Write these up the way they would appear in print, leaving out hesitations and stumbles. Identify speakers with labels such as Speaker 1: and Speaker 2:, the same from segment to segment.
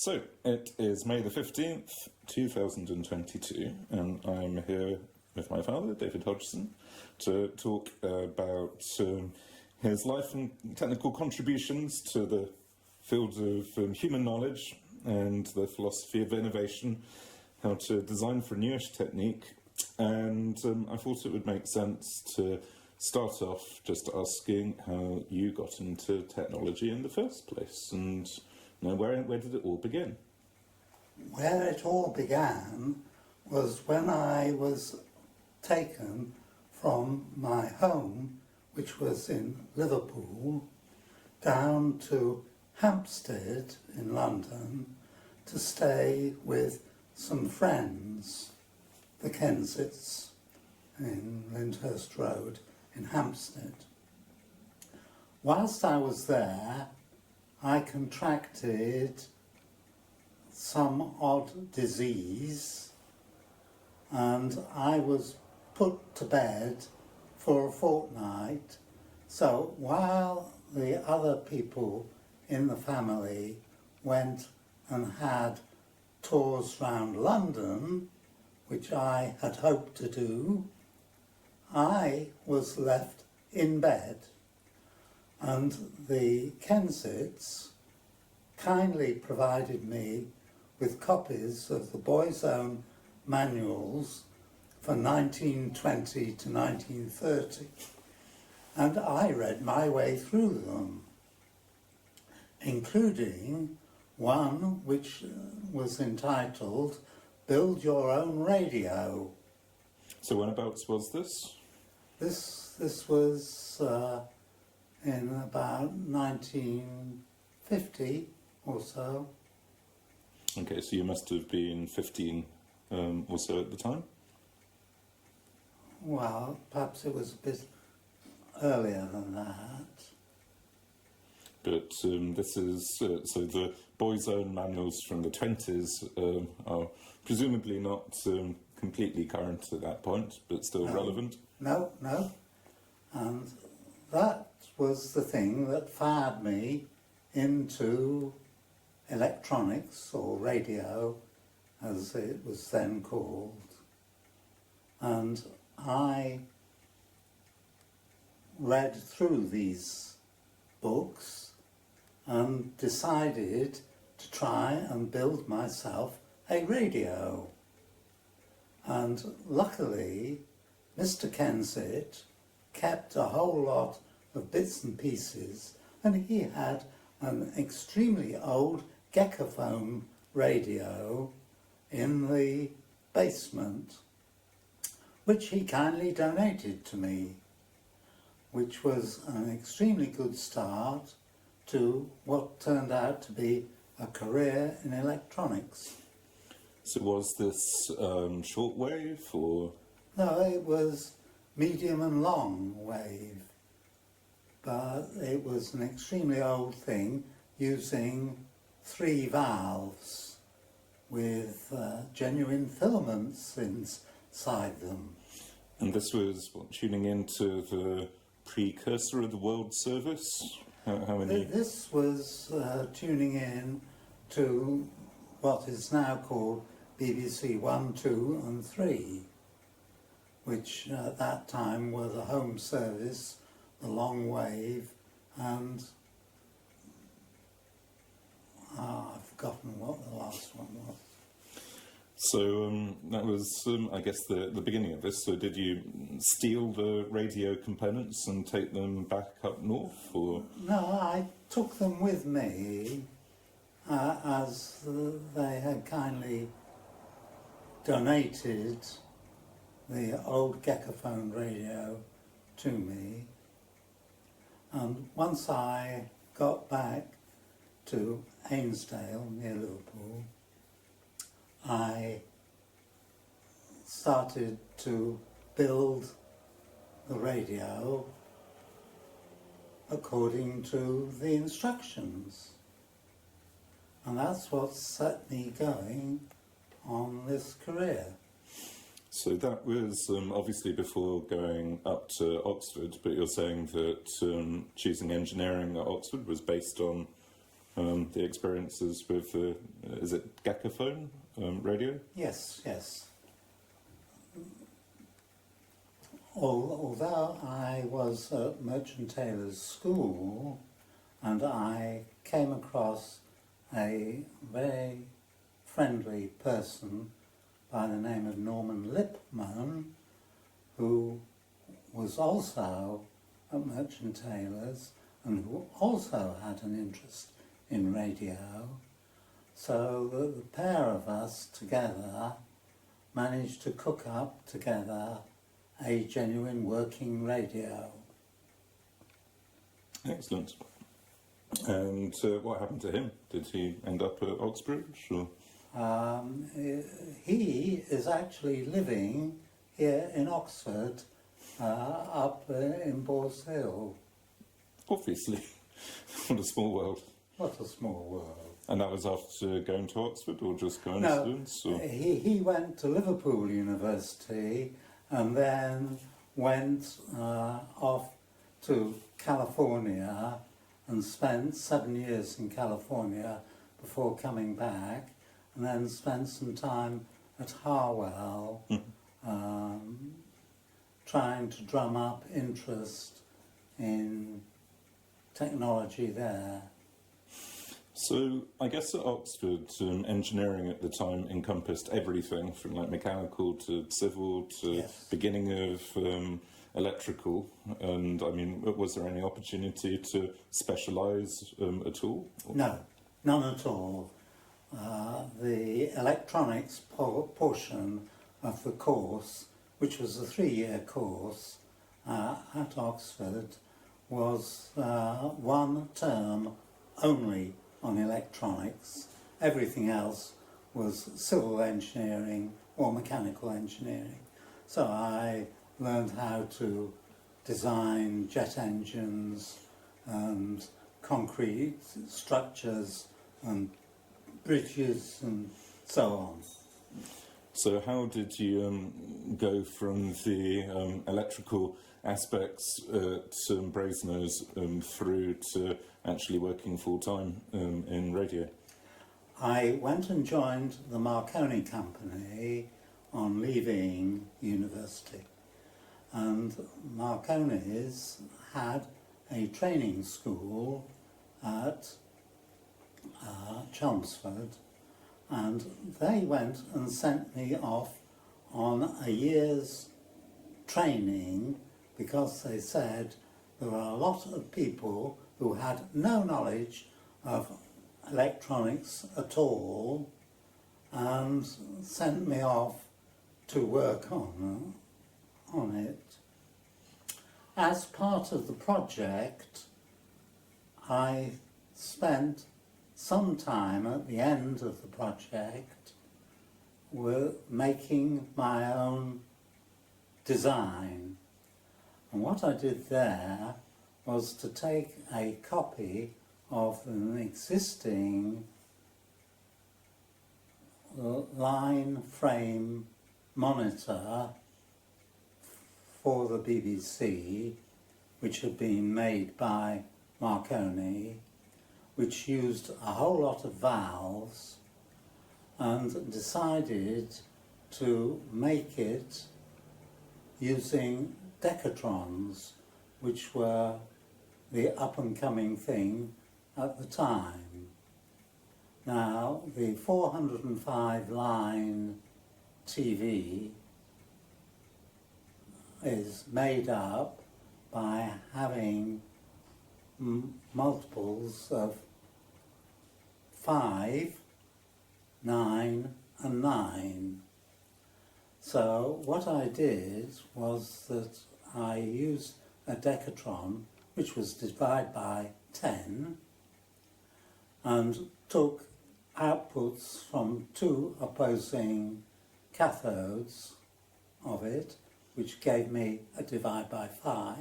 Speaker 1: So, it is May the 15th, 2022, and I'm here with my father, David Hodgson, to talk about his life and technical contributions to the field of human knowledge and the philosophy of innovation, how to design for a newish technique. And I thought it would make sense to start off just asking how you got into technology in the first place, and where did it all begin?
Speaker 2: Where it all began was when I was taken from my home, which was in Liverpool, down to Hampstead in London to stay with some friends, the Kensits, in Lyndhurst Road in Hampstead. Whilst I was there, I contracted some odd disease and I was put to bed for a fortnight. So while the other people in the family went and had tours round London, which I had hoped to do, I was left in bed. And the Kensits kindly provided me with copies of the Boy's Own manuals for 1920 to 1930, and I read my way through them, including one which was entitled Build Your Own Radio.
Speaker 1: So whenabouts was this?
Speaker 2: This was in about 1950 or so.
Speaker 1: Okay, so you must have been 15 or so at the time?
Speaker 2: Well, perhaps it was a bit earlier than that.
Speaker 1: But this is, so the Boy's Own manuals from the 20s are presumably not completely current at that point, but still relevant?
Speaker 2: No. And that was the thing that fired me into electronics, or radio, as it was then called. And I read through these books and decided to try and build myself a radio. And luckily, Mr. Kensit kept a whole lot of bits and pieces, and he had an extremely old Geckophone radio in the basement, which he kindly donated to me, which was an extremely good start to what turned out to be a career in electronics.
Speaker 1: So was this shortwave or?
Speaker 2: No, it was medium and long wave, but it was an extremely old thing using 3 valves with genuine filaments inside them.
Speaker 1: And this was tuning into the precursor of the World Service? How many?
Speaker 2: This was tuning in to what is now called BBC 1, 2 and 3, which at that time were the home service, the long wave, and I've forgotten what the last one was.
Speaker 1: So that was, I guess, the beginning of this. So did you steal the radio components and take them back up north, or?
Speaker 2: No, I took them with me, as they had kindly donated the old Geckophone radio to me. And once I got back to Ainsdale, near Liverpool, I started to build the radio according to the instructions. And that's what set me going on this career.
Speaker 1: So that was obviously before going up to Oxford, but you're saying that choosing engineering at Oxford was based on the experiences with the, is it Geckophone radio?
Speaker 2: Yes, yes. Although I was at Merchant Taylor's school and I came across a very friendly person by the name of Norman Lipman, who was also at Merchant Taylor's and who also had an interest in radio. So the pair of us together managed to cook up together a genuine working radio.
Speaker 1: Excellent. And what happened to him? Did he end up at Oxbridge? Or?
Speaker 2: He is actually living here in Oxford, up in Boars Hill.
Speaker 1: Obviously. What a small world.
Speaker 2: What a small world.
Speaker 1: And that was after going to Oxford, or just coincidence?
Speaker 2: No, he went to Liverpool University and then went off to California and spent 7 years in California before coming back, and then spent some time at Harwell trying to drum up interest in technology there.
Speaker 1: So I guess at Oxford, engineering at the time encompassed everything from like mechanical to civil to
Speaker 2: Yes.
Speaker 1: beginning of electrical. And I mean, was there any opportunity to specialise at all?
Speaker 2: No, none at all. The electronics portion of the course, which was a 3-year course at Oxford, was 1 term only on electronics. Everything else was civil engineering or mechanical engineering. So I learned how to design jet engines and concrete structures and bridges and so on.
Speaker 1: So how did you go from the electrical aspects at Brasenose through to actually working full-time in radio?
Speaker 2: I went and joined the Marconi company on leaving university, and Marconi's had a training school at Chelmsford, and they went and sent me off on a year's training because they said there were a lot of people who had no knowledge of electronics at all, and sent me off to work on it. As part of the project, I spent some time at the end of the project with making my own design. And what I did there was to take a copy of an existing line frame monitor for the BBC, which had been made by Marconi, which used a whole lot of valves, and decided to make it using Dekatrons, which were the up-and-coming thing at the time. Now, the 405 line TV is made up by having multiples of 5, 9 and 9. So what I did was that I used a Dekatron, which was divided by 10, and took outputs from 2 opposing cathodes of it, which gave me a divide by 5.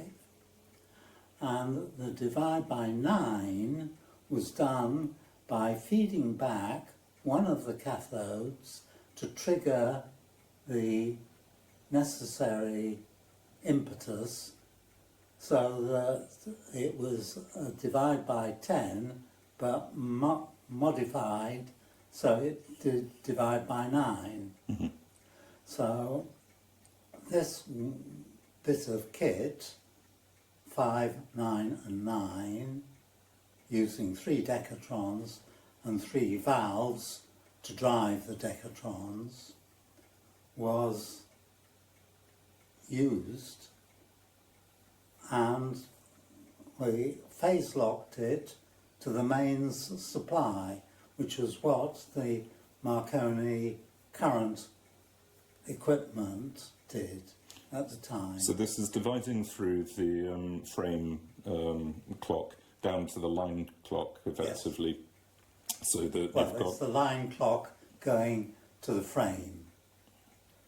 Speaker 2: And the divide by 9 was done by feeding back one of the cathodes to trigger the necessary impetus, so that it was a divide by 10 but modified so it did divide by 9.
Speaker 1: Mm-hmm.
Speaker 2: So this bit of kit, 5, 9 and 9, using 3 Dekatrons and 3 valves to drive the Dekatrons, was used, and we phase locked it to the mains supply, which was what the Marconi current equipment did at the time.
Speaker 1: So this is dividing through the frame clock down to the line clock, effectively. Yes. So that
Speaker 2: well,
Speaker 1: you've got...
Speaker 2: it's the line clock going to the frame.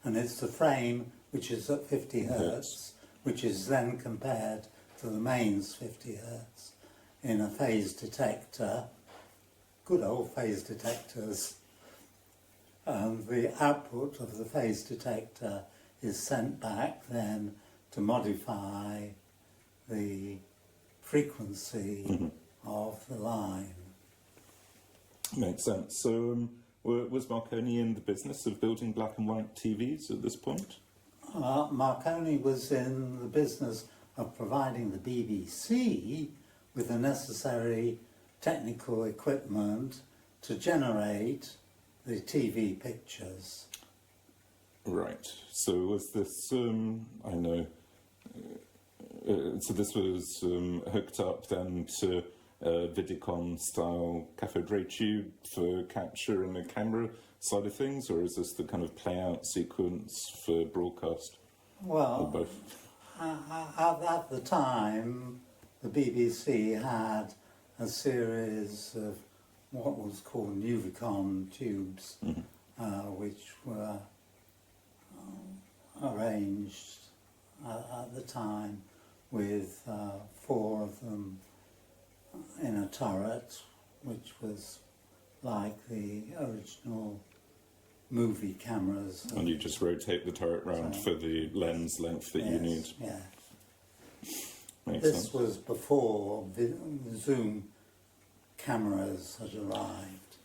Speaker 2: And it's the frame which is at 50 hertz, which is then compared to the mains 50 hertz in a phase detector, good old phase detectors. And the output of the phase detector is sent back then to modify the frequency of the line.
Speaker 1: Makes sense. So was Marconi in the business of building black and white TVs at this point?
Speaker 2: Marconi was in the business of providing the BBC with the necessary technical equipment to generate the TV pictures.
Speaker 1: Right. So was this, I know, so this was hooked up then to Vidicon-style cathode ray tube for capture and the camera side of things, or is this the kind of play-out sequence for broadcast?
Speaker 2: Well,
Speaker 1: or both?
Speaker 2: At the time, the BBC had a series of what was called Nuvicon tubes, which were arranged at the time with 4 of them in a turret, which was like the original movie cameras.
Speaker 1: And you just rotate the turret round for the lens length that you need.
Speaker 2: Yeah.
Speaker 1: Makes
Speaker 2: This
Speaker 1: sense.
Speaker 2: was before zoom cameras had arrived.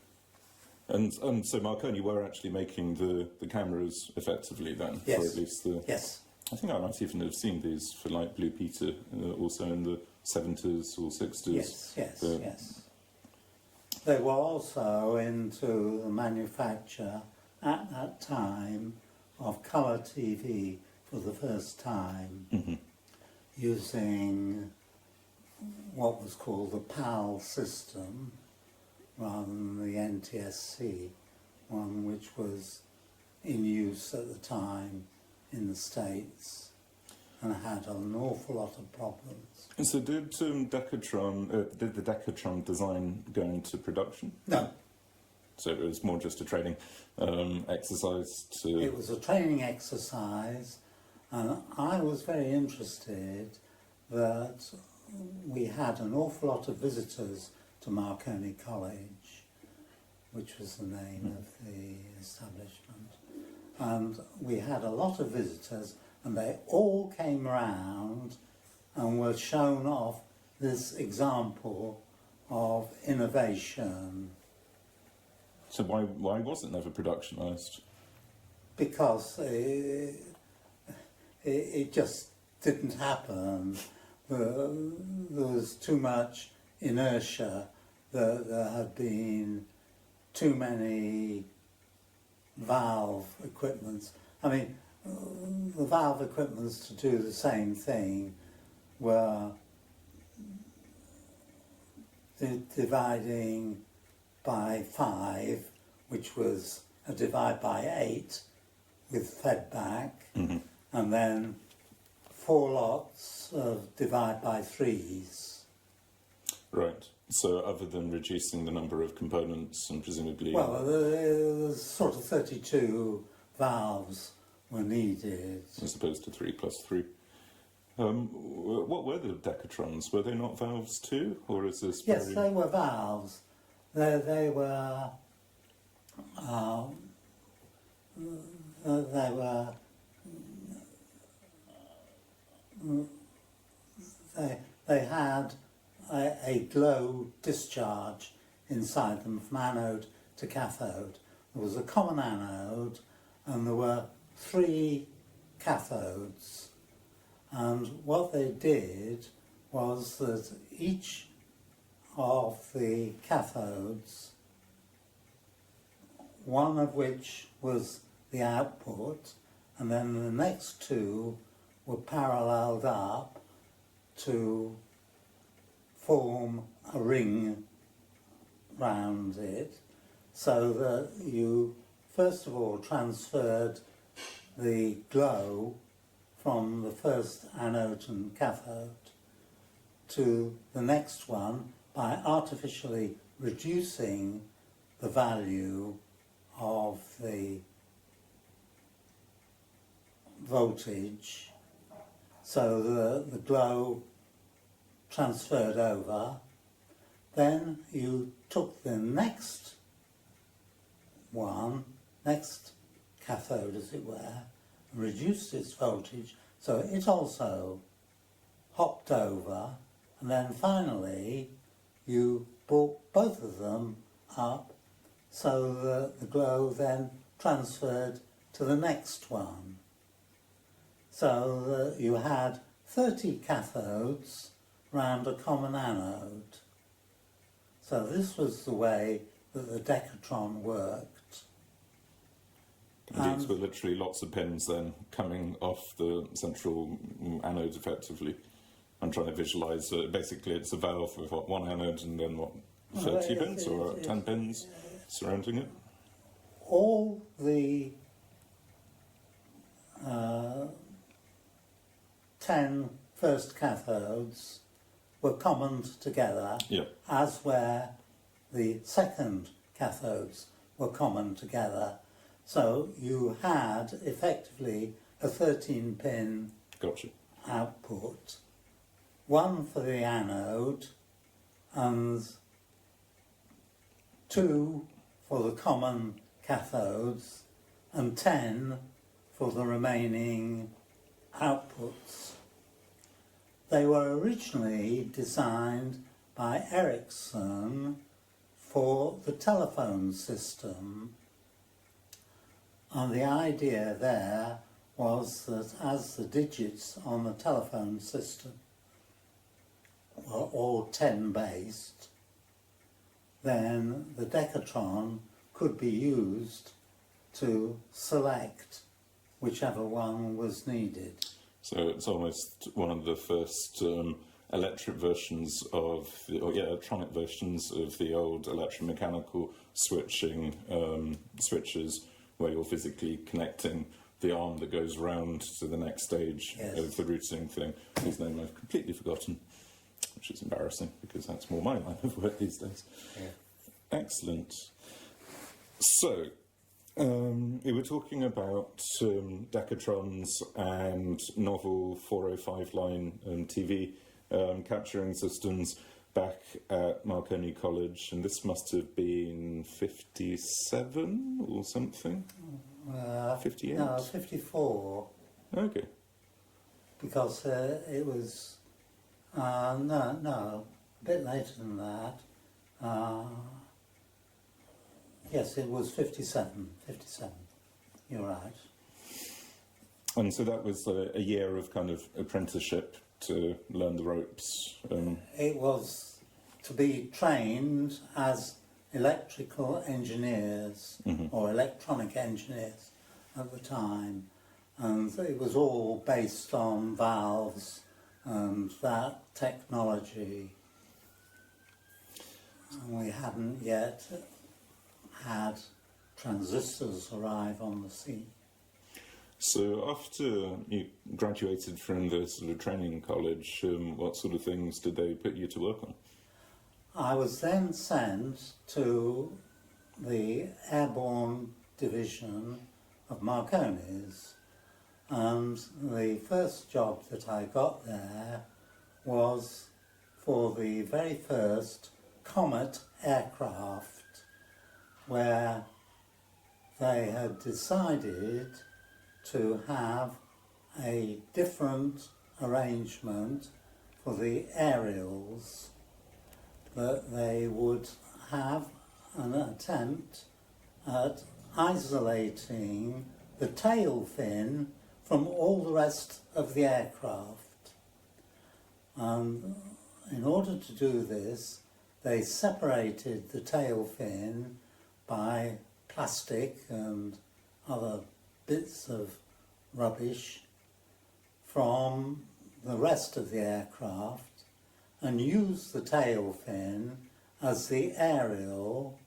Speaker 1: And so Marconi were actually making the cameras effectively then?
Speaker 2: Yes.
Speaker 1: For at least the...
Speaker 2: Yes.
Speaker 1: I think I might even have seen these for like Blue Peter, also in the 70s or 60s.
Speaker 2: Yes, yes, yes. They were also into the manufacture at that time of colour TV for the first time, using what was called the PAL system rather than the NTSC one, which was in use at the time in the States and had an awful lot of problems.
Speaker 1: And so did did the Dekatron design go into production?
Speaker 2: No.
Speaker 1: So it was more just a training exercise to...
Speaker 2: It was a training exercise, and I was very interested that we had an awful lot of visitors to Marconi College, which was the name of the establishment. And we had a lot of visitors, and they all came round and were shown off this example of innovation.
Speaker 1: So why was it never productionised?
Speaker 2: Because it just didn't happen. There was too much inertia. There had been too many valve equipments. I mean, the valve equipments to do the same thing were dividing by 5, which was a divide by 8 with fed back, and then 4 lots of divide by 3s.
Speaker 1: Right. So other than reducing the number of components and presumably...
Speaker 2: Well, there's sort of 32 valves were needed.
Speaker 1: As opposed to 3 plus 3. What were the Dekatrons? Were they not valves too? Or is this...
Speaker 2: Yes, they were valves. They were... They had a glow discharge inside them from anode to cathode. There was a common anode and there were 3 cathodes. And what they did was that each of the cathodes, one of which was the output, and then the next 2 were paralleled up to form a ring round it, so that you first of all transferred the glow from the first anode and cathode to the next one by artificially reducing the value of the voltage, so the glow transferred over. Then you took the next one, next cathode as it were, and reduced its voltage, so it also hopped over, and then finally you brought both of them up so that the glow then transferred to the next one. So that you had 30 cathodes round a common anode. So this was the way that the Dekatron worked.
Speaker 1: These were literally lots of pins then coming off the central anode effectively. I'm trying to visualise, basically it's a valve with what, 1 anode and then what, 30 pins or 10 pins surrounding it?
Speaker 2: All the 10 first cathodes were commoned together, as were the second cathodes were commoned together. So you had effectively a 13-pin output, 1 for the anode and 2 for the common cathodes and 10 for the remaining outputs. They were originally designed by Ericsson for the telephone system, and the idea there was that as the digits on the telephone system were all 10-based, then the Dekatron could be used to select whichever one was needed.
Speaker 1: So it's almost one of the first electric versions of, electronic versions of the old electromechanical switching switches, where you're physically connecting the arm that goes round to the next stage of the routing thing, whose name I've completely forgotten, which is embarrassing because that's more my line of work these days. Excellent. So, we were talking about Dekatrons and novel 405 line TV capturing systems back at Marconi College, and this must have been 57 or something? 58?
Speaker 2: No, 54.
Speaker 1: Okay.
Speaker 2: Because it was, no, a bit later than that. Yes, it was 57. You're right.
Speaker 1: And so that was a year of kind of apprenticeship to learn the ropes.
Speaker 2: It was to be trained as electrical engineers or electronic engineers at the time, and it was all based on valves and that technology. And we hadn't yet had transistors arrive on the scene.
Speaker 1: So after you graduated from the sort of training college, what sort of things did they put you to work on?
Speaker 2: I was then sent to the Airborne division of Marconi's, and the first job that I got there was for the very first Comet aircraft, where they had decided to have a different arrangement for the aerials, that they would have an attempt at isolating the tail fin from all the rest of the aircraft. And in order to do this, they separated the tail fin by plastic and other bits of rubbish from the rest of the aircraft and used the tail fin as the aerial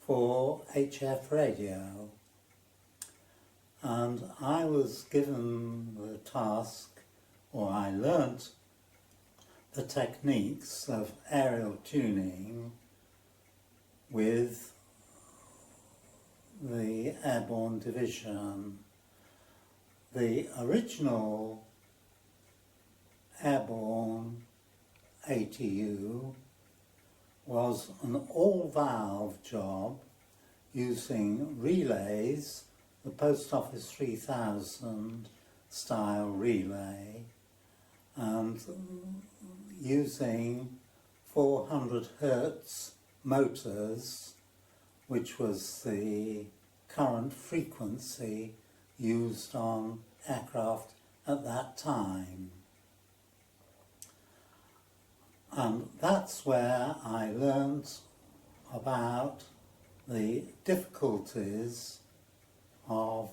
Speaker 2: for HF radio. And I was given the task, or I learnt the techniques of aerial tuning with the Airborne division. The original Airborne ATU was an all-valve job using relays, the Post Office 3000 style relay, and using 400 Hertz motors, which was the current frequency used on aircraft at that time. And that's where I learnt about the difficulties of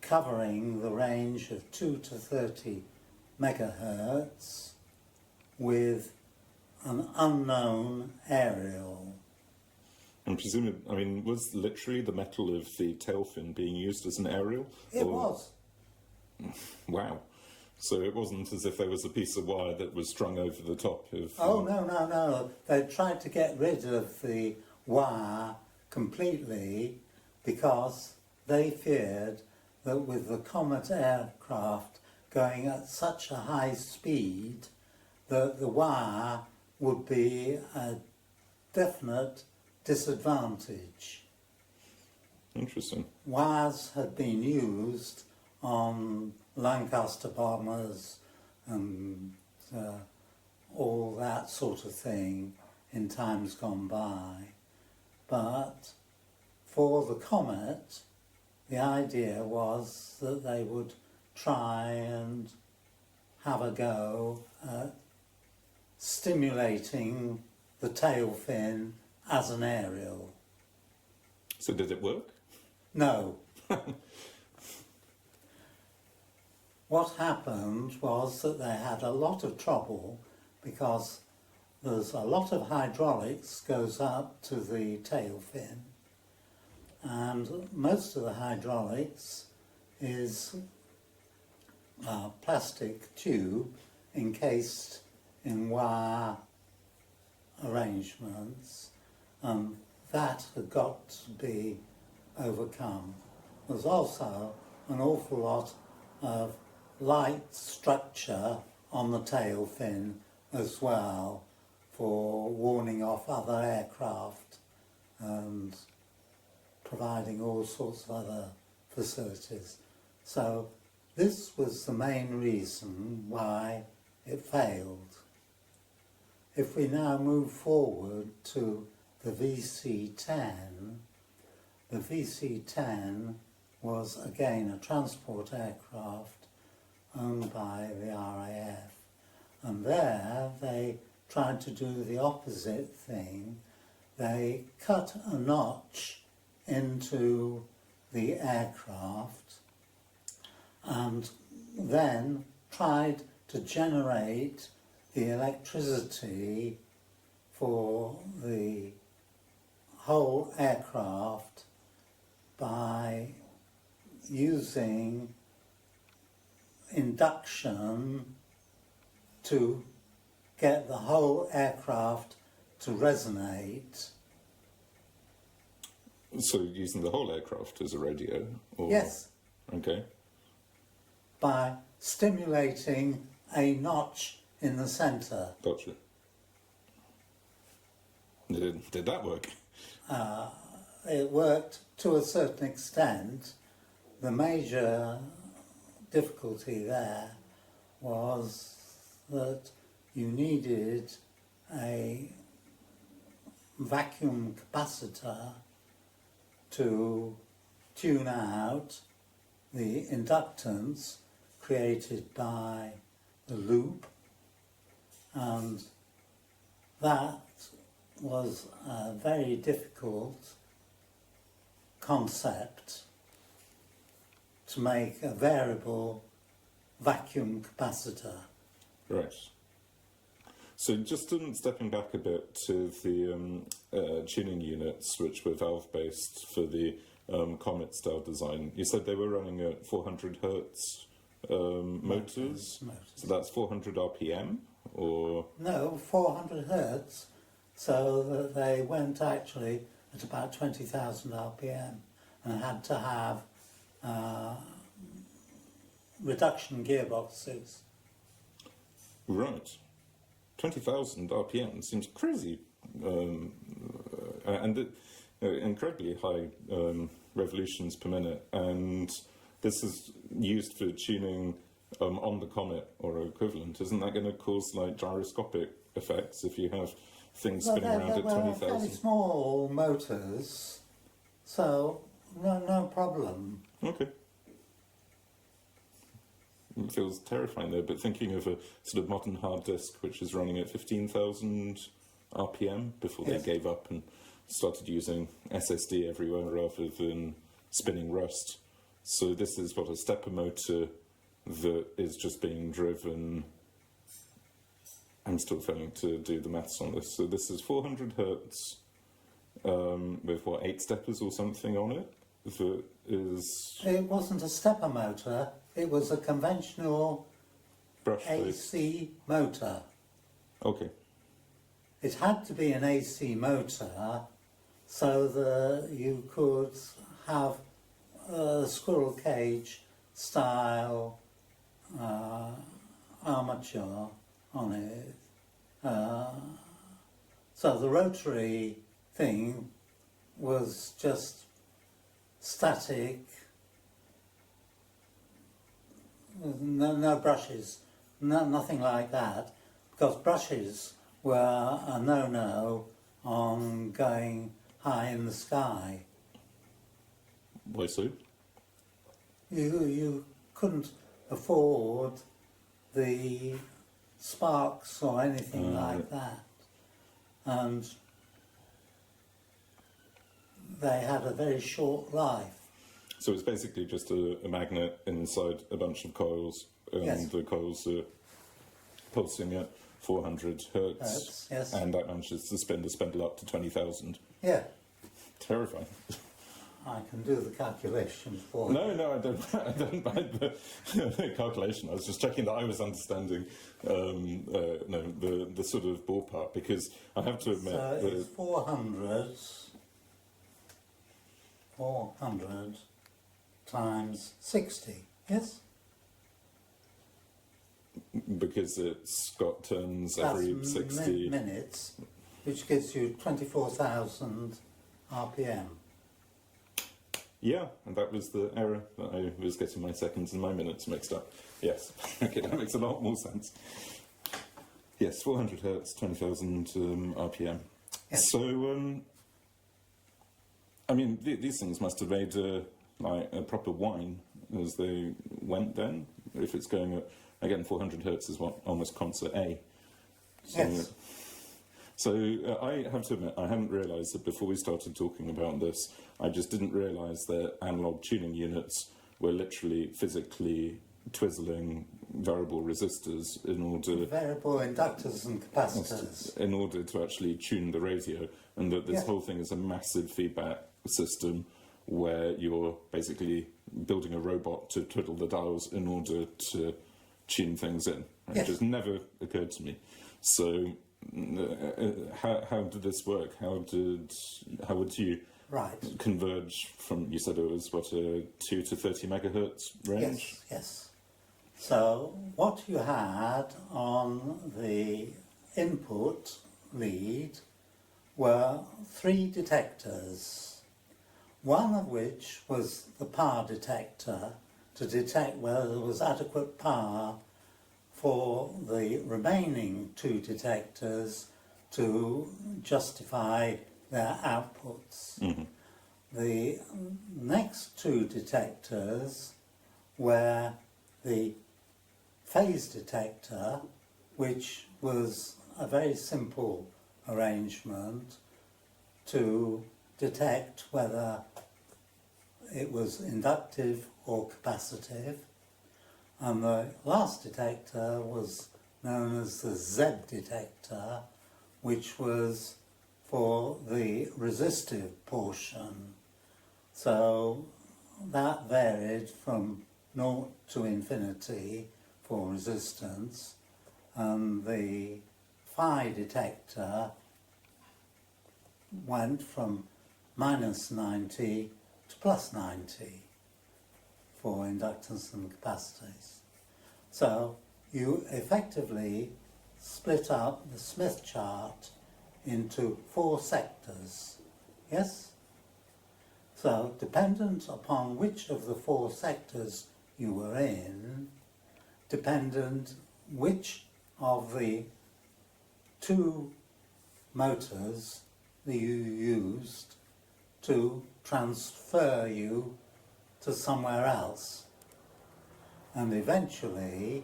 Speaker 2: covering the range of 2 to 30 megahertz with an unknown aerial.
Speaker 1: And presumably, I mean, was literally the metal of the tail fin being used as an aerial?
Speaker 2: It was.
Speaker 1: Wow. So it wasn't as if there was a piece of wire that was strung over the top of...
Speaker 2: Oh, no. They tried to get rid of the wire completely because they feared that with the Comet aircraft going at such a high speed that the wire would be a definite disadvantage.
Speaker 1: Interesting.
Speaker 2: Wires had been used on Lancaster bombers and all that sort of thing in times gone by. But for the Comet, the idea was that they would try and have a go at stimulating the tail fin as an aerial.
Speaker 1: So did it work?
Speaker 2: No. What happened was that they had a lot of trouble because there's a lot of hydraulics goes up to the tail fin, and most of the hydraulics is a plastic tube encased in wire arrangements, and that had got to be overcome. There's also an awful lot of light structure on the tail fin as well for warning off other aircraft and providing all sorts of other facilities. So this was the main reason why it failed. If we now move forward to the VC10, the VC10 was again a transport aircraft owned by the RAF, and there they tried to do the opposite thing. They cut a notch into the aircraft and then tried to generate the electricity for the whole aircraft by using induction to get the whole aircraft to resonate.
Speaker 1: So using the whole aircraft as a radio? Or...
Speaker 2: Yes.
Speaker 1: Okay.
Speaker 2: By stimulating a notch in the centre.
Speaker 1: Gotcha. Did that work?
Speaker 2: It worked to a certain extent. The major difficulty there was that you needed a vacuum capacitor to tune out the inductance created by the loop, and that was a very difficult concept to make a variable vacuum capacitor.
Speaker 1: Right. So just stepping back a bit to the tuning units, which were valve-based for the Comet style design, you said they were running at 400 hertz motors. So that's 400 RPM, or?
Speaker 2: No, 400 hertz, so that they went actually at about 20,000 RPM and had to have reduction gearboxes.
Speaker 1: Right. 20,000 RPM seems crazy. And incredibly high revolutions per minute. And this is used for tuning on the Comet or equivalent. Isn't that going to cause like gyroscopic effects if you have things spinning around at 20,000?
Speaker 2: Fairly small motors, so no problem.
Speaker 1: Okay. It feels terrifying though, but thinking of a sort of modern hard disk which is running at 15,000 RPM before
Speaker 2: Yes.
Speaker 1: they gave up and started using SSD everywhere rather than spinning Rust. So this is what, a stepper motor that is just being driven. I'm still failing to do the maths on this. So this is 400 hertz with what, 8 steppers or something on it? That is
Speaker 2: It wasn't a stepper motor, it was a conventional
Speaker 1: brush-based.
Speaker 2: AC motor.
Speaker 1: Okay.
Speaker 2: It had to be an AC motor so that you could have a squirrel cage style armature on it. So the rotary thing was just static, no brushes, nothing like that, because brushes were a no-no on going high in the sky.
Speaker 1: Why so?
Speaker 2: You couldn't afford the sparks or anything like that, and they had a very short life.
Speaker 1: So it's basically just a magnet inside a bunch of coils, and
Speaker 2: Yes.
Speaker 1: the coils are pulsing at 400 hertz,
Speaker 2: Yes.
Speaker 1: and that manages to spin the spindle up to 20,000.
Speaker 2: Yeah,
Speaker 1: Terrifying.
Speaker 2: I can do the calculations for you.
Speaker 1: No, I don't. I don't mind the calculation. I was just checking that I was understanding. The sort of ballpark, because I have to admit
Speaker 2: So
Speaker 1: that
Speaker 2: it's 400 times 60, yes?
Speaker 1: because it's got turns
Speaker 2: That's
Speaker 1: every 60
Speaker 2: minutes, which gives you 24,000 RPM.
Speaker 1: Yeah, and that was the error that I was getting my seconds and my minutes mixed up. Yes, okay, that makes a lot more sense. Yes, 400 hertz, 20,000 RPM.
Speaker 2: Yes.
Speaker 1: So, I mean, these things must have made like a proper wine as they went then. If it's going at, again, 400 hertz is what, almost concert A. So,
Speaker 2: Yes.
Speaker 1: So I have to admit, I hadn't realised that before we started talking about this. I just didn't realise that analogue tuning units were literally physically twizzling variable resistors in order
Speaker 2: Variable inductors and capacitors.
Speaker 1: in order to actually tune the radio, and that this
Speaker 2: Yeah.
Speaker 1: whole thing is a massive feedback system where you're basically building a robot to twiddle the dials in order to tune things in. Right?
Speaker 2: Yes.
Speaker 1: It just never occurred to me. So how did this work? How would you
Speaker 2: Right.
Speaker 1: converge from, you said it was what, a 2 to 30 megahertz range?
Speaker 2: Yes, yes. So what you had on the input lead were 3 detectors, one of which was the power detector to detect whether there was adequate power for the remaining 2 detectors to justify their outputs.
Speaker 1: Mm-hmm.
Speaker 2: The next two detectors were the phase detector, which was a very simple arrangement to detect whether it was inductive or capacitive, and the last detector was known as the Z detector, which was for the resistive portion. So that varied from 0 to infinity for resistance, and the phi detector went from minus 90 to plus 90 for inductance and capacitors. So you effectively split up the Smith chart into 4 sectors, yes? So dependent upon which of the 4 sectors you were in, dependent which of the 2 motors that you used to transfer you to somewhere else. And eventually,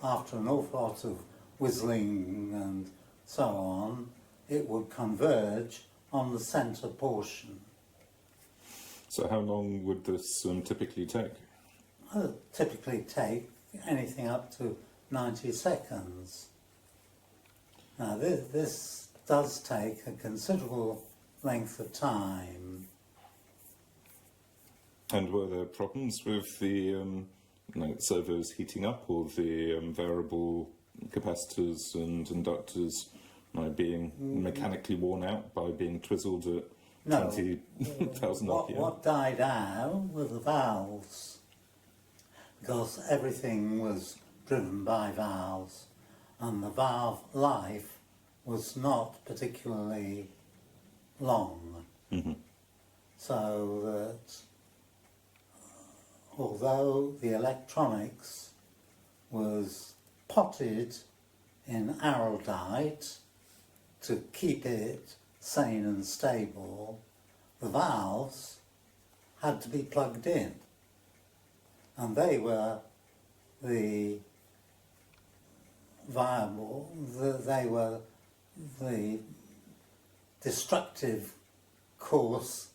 Speaker 2: after an awful lot of whistling and so on, it would converge on the centre portion.
Speaker 1: So how long would this typically take?
Speaker 2: It would typically take anything up to 90 seconds. Now this does take a considerable length of time.
Speaker 1: And were there problems with the servos heating up, or the variable capacitors and inductors being mechanically worn out by being twizzled at 20,000 RPM?
Speaker 2: What died out were the valves, because everything was driven by valves, and the valve life was not particularly long.
Speaker 1: Mm-hmm.
Speaker 2: So that although the electronics was potted in araldite to keep it sane and stable, the valves had to be plugged in, and they were the they were the destructive course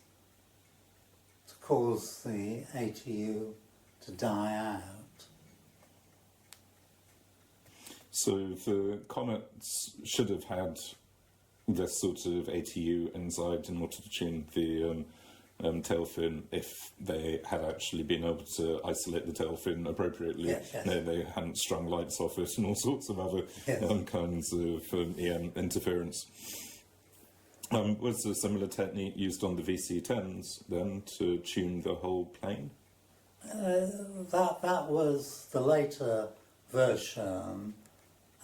Speaker 2: to cause the ATU to die out.
Speaker 1: So the Comets should have had this sort of ATU inside in order to tune the tail fin if they had actually been able to isolate the tail fin appropriately.
Speaker 2: Yes.
Speaker 1: They hadn't strung lights off it and all sorts of other kinds of EM interference. Was a similar technique used on the VC10s then to tune the whole plane?
Speaker 2: That was the later version,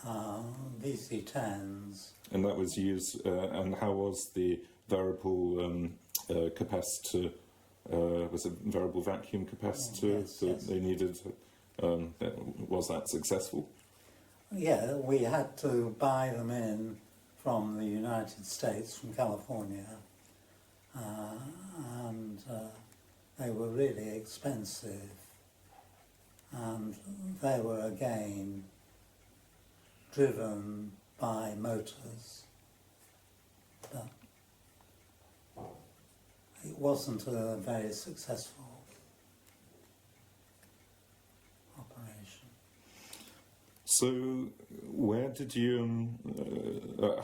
Speaker 2: VC10s.
Speaker 1: And that was used, and how was the variable capacitor, was it variable vacuum capacitor that they needed? Was that successful?
Speaker 2: Yeah, we had to buy them in from the United States, from California, and they were really expensive, and they were again driven by motors, but it wasn't a very successful operation.
Speaker 1: So, where did you,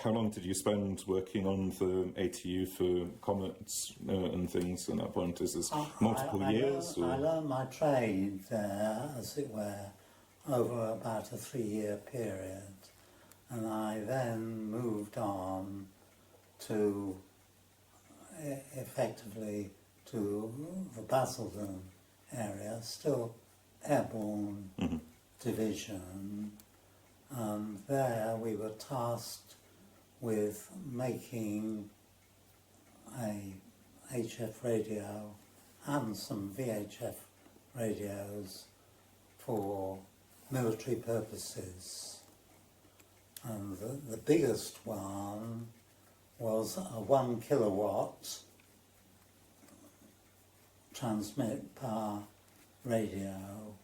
Speaker 1: how long did you spend working on the ATU for Comets and things at that point? Is this multiple years?
Speaker 2: I learned my trade there, as it were, over about a 3-year period. And I then moved on to, effectively, to the Basildon area, still Airborne division. And there we were tasked with making a HF radio and some VHF radios for military purposes. And the biggest one was a 1 kilowatt transmit power radio,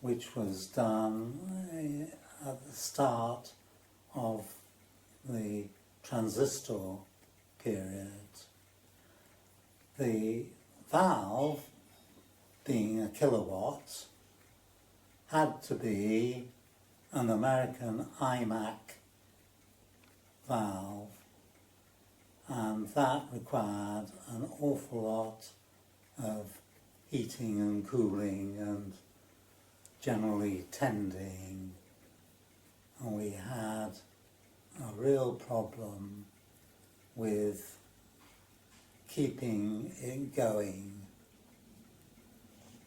Speaker 2: which was done at the start of the transistor period. The valve, being a kilowatt, had to be an American iMac valve, and that required an awful lot of heating and cooling and generally tending, and we had a real problem with keeping it going.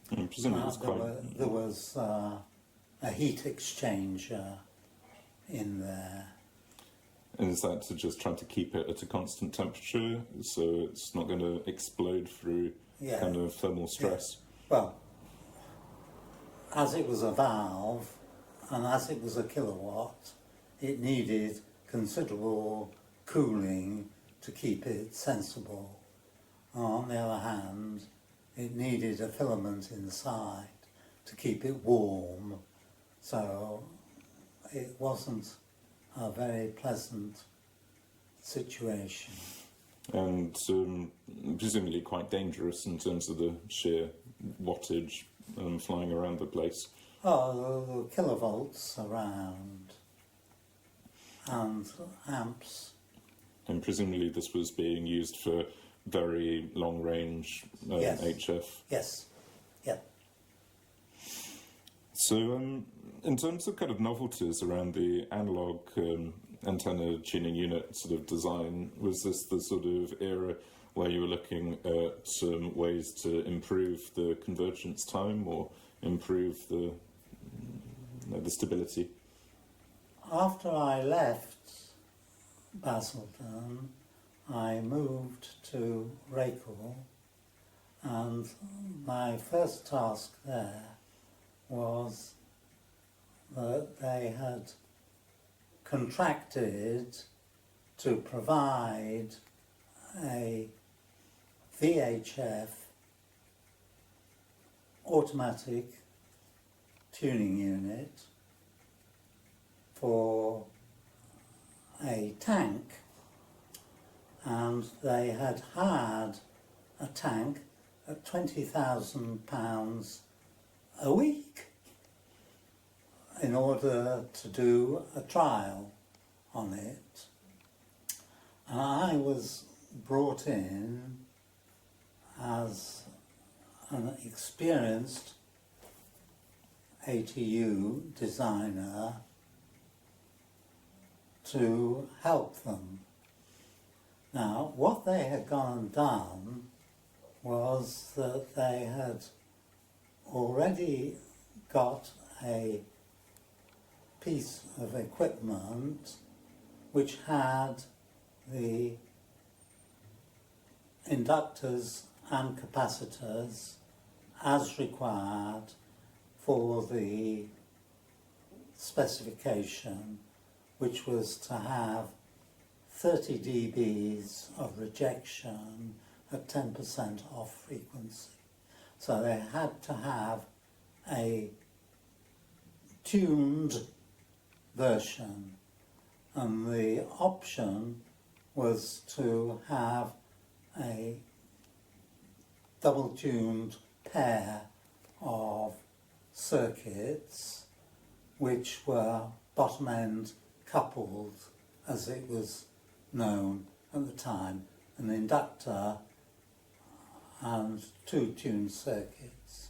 Speaker 1: Presumably it's quite...
Speaker 2: There was a heat exchanger in there.
Speaker 1: And is that to just try to keep it at a constant temperature so it's not going to explode through kind of thermal stress?
Speaker 2: Yeah. Well, as it was a valve and as it was a kilowatt, it needed considerable cooling to keep it sensible. On the other hand, it needed a filament inside to keep it warm, so it wasn't a very pleasant situation.
Speaker 1: And presumably quite dangerous in terms of the sheer wattage flying around the place.
Speaker 2: Oh, the kilovolts around and amps.
Speaker 1: And presumably this was being used for very long-range
Speaker 2: Yes.
Speaker 1: HF.
Speaker 2: Yes, yeah.
Speaker 1: So in terms of kind of novelties around the analog antenna tuning unit sort of design, was this the sort of era where you were looking at ways to improve the convergence time or improve the stability?
Speaker 2: After I left Basildon, I moved to Racal, and my first task there was that they had contracted to provide a VHF automatic tuning unit for a tank, and they had hired a tank at £20,000 a week in order to do a trial on it. And I was brought in as an experienced ATU designer to help them. Now, what they had gone and done was that they had already got a piece of equipment which had the inductors and capacitors as required for the specification, which was to have 30 dBs of rejection at 10% off frequency. So they had to have a tuned version, and the option was to have a double-tuned pair of circuits which were bottom-end coupled, as it was known at the time, an inductor and two tuned circuits.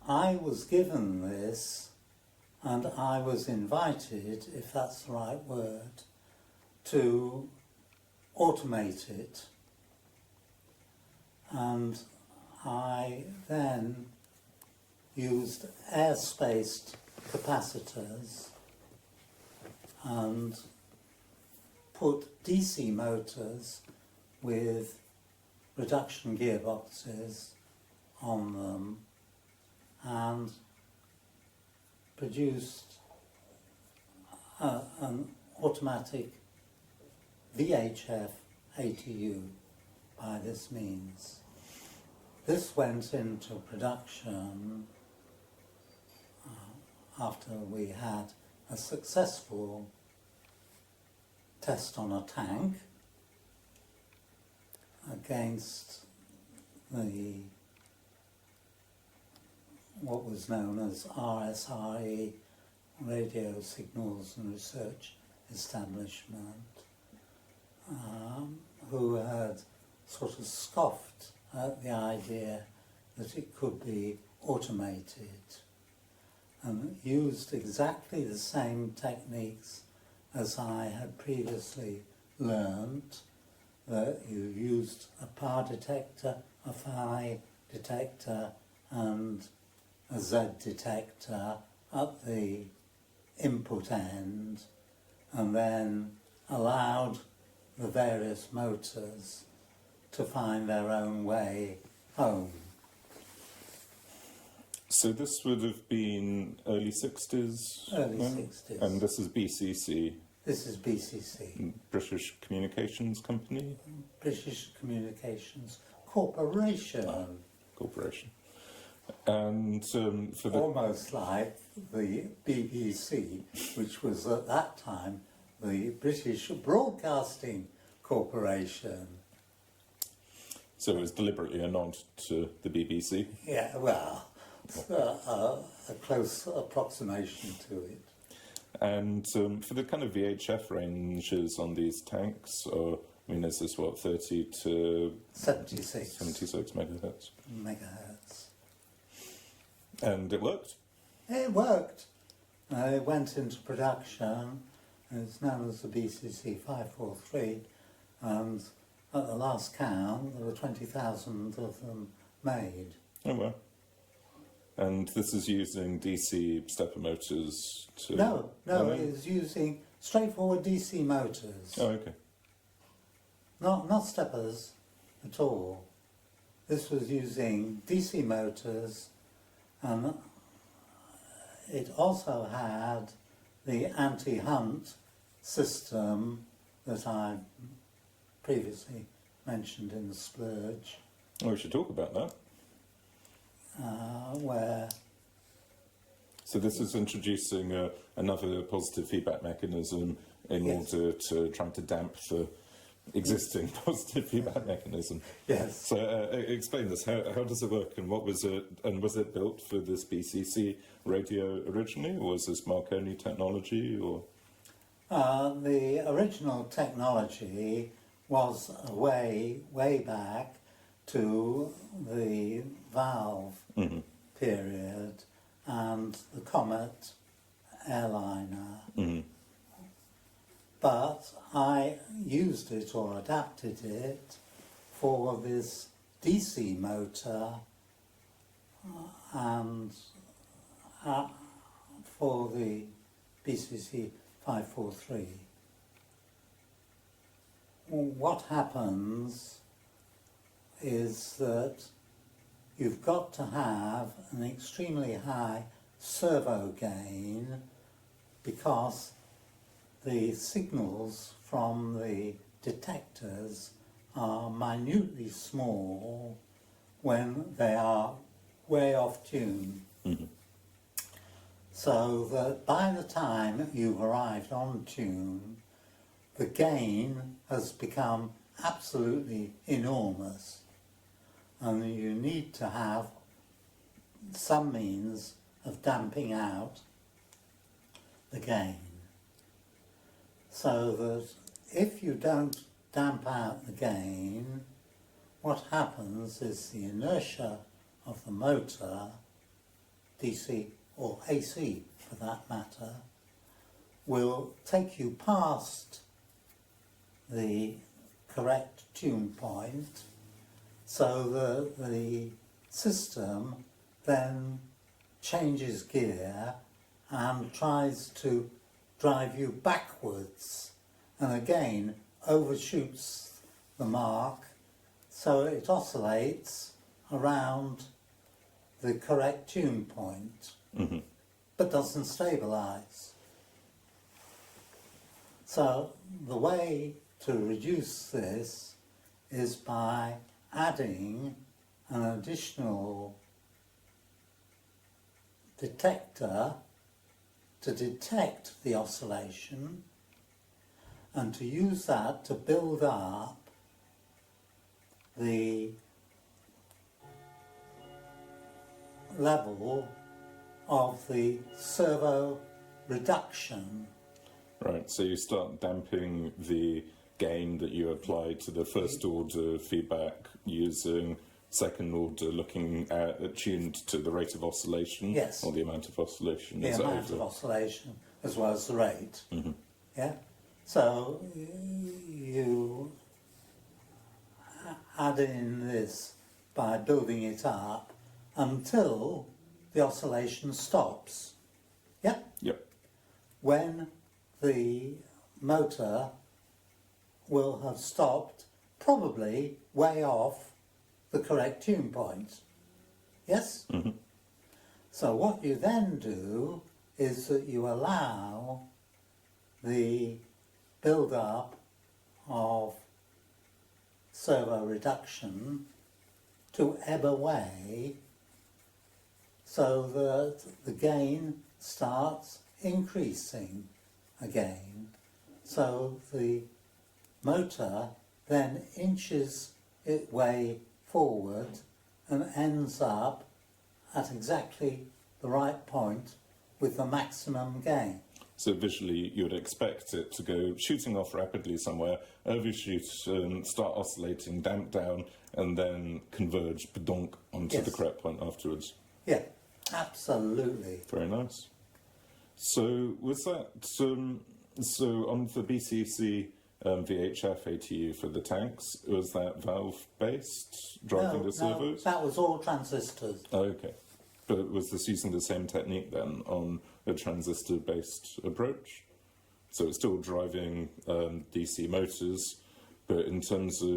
Speaker 2: I was given this, and I was invited, if that's the right word, to automate it. And I then used air-spaced capacitors and put DC motors with reduction gearboxes on them and produced an automatic VHF ATU by this means. This went into production after we had a successful test on a tank against what was known as RSRE, Radio Signals and Research Establishment, who had sort of scoffed at the idea that it could be automated, and used exactly the same techniques as I had previously learned, that you used a power detector, a phi detector and a Z detector at the input end, and then allowed the various motors to find their own way home.
Speaker 1: So this would have been early 60s?
Speaker 2: Early 60s.
Speaker 1: And this is BCC?
Speaker 2: This is BCC.
Speaker 1: British Communications Company?
Speaker 2: British Communications Corporation.
Speaker 1: Corporation. And for the...
Speaker 2: Almost like the BBC, which was at that time the British Broadcasting Corporation.
Speaker 1: So it was deliberately a nod to the BBC?
Speaker 2: Yeah, well, a close approximation to it.
Speaker 1: And for the kind of VHF ranges on these tanks, I mean, is this what, 30 to
Speaker 2: 76
Speaker 1: megahertz?
Speaker 2: Megahertz.
Speaker 1: And it worked?
Speaker 2: It worked. It went into production. It's known as the BCC 543, and at the last count, there were 20,000 of them made.
Speaker 1: Oh, well. And this is using DC stepper motors to...
Speaker 2: No, it was using straightforward DC motors.
Speaker 1: Oh, okay.
Speaker 2: Not steppers at all. This was using DC motors, and it also had the anti-hunt system that I previously mentioned in the splurge.
Speaker 1: Oh, we should talk about that.
Speaker 2: Where...
Speaker 1: So this is introducing another positive feedback mechanism in order to try to damp the existing positive feedback mechanism.
Speaker 2: Yes.
Speaker 1: So explain this. How does it work, and what was it? And was it built for this BCC radio originally, or was this Marconi technology, or?
Speaker 2: The original technology was way back to the valve period and the Comet airliner. But I used it or adapted it for this DC motor and for the BCC 543. What happens is that you've got to have an extremely high servo gain, because the signals from the detectors are minutely small when they are way off tune. So that by the time you've arrived on tune, the gain has become absolutely enormous, and you need to have some means of damping out the gain. So that if you don't damp out the gain, what happens is the inertia of the motor, DC or AC for that matter, will take you past the correct tune point, so that the system then changes gear and tries to drive you backwards, and again overshoots the mark, so it oscillates around the correct tune point, but doesn't stabilise. So the way to reduce this is by adding an additional detector to detect the oscillation and to use that to build up the level of the servo reduction.
Speaker 1: Right, so you start damping the gain that you apply to the first order feedback using second order looking attuned to the rate of oscillation.
Speaker 2: Yes.
Speaker 1: Or the amount of oscillation.
Speaker 2: The amount of oscillation as well as the rate.
Speaker 1: Mm-hmm.
Speaker 2: Yeah? So you add in this by building it up until the oscillation stops. Yeah?
Speaker 1: Yep.
Speaker 2: When the motor will have stopped, probably way off the correct tune point. Yes?
Speaker 1: Mm-hmm.
Speaker 2: So what you then do is that you allow the build-up of servo reduction to ebb away so that the gain starts increasing again. So the motor then inches its way forward and ends up at exactly the right point with the maximum gain.
Speaker 1: So visually, you would expect it to go shooting off rapidly somewhere, overshoot and start oscillating, damp down, and then converge, badonk, onto
Speaker 2: Yes.
Speaker 1: the correct point afterwards.
Speaker 2: Yeah, absolutely.
Speaker 1: Very nice. So was that so on the BCC VHF ATU for the tanks? Was that valve based driving the servos?
Speaker 2: No, that was all transistors.
Speaker 1: Oh, okay. But was this using the same technique then on a transistor-based approach? So it's still driving DC motors, but in terms of...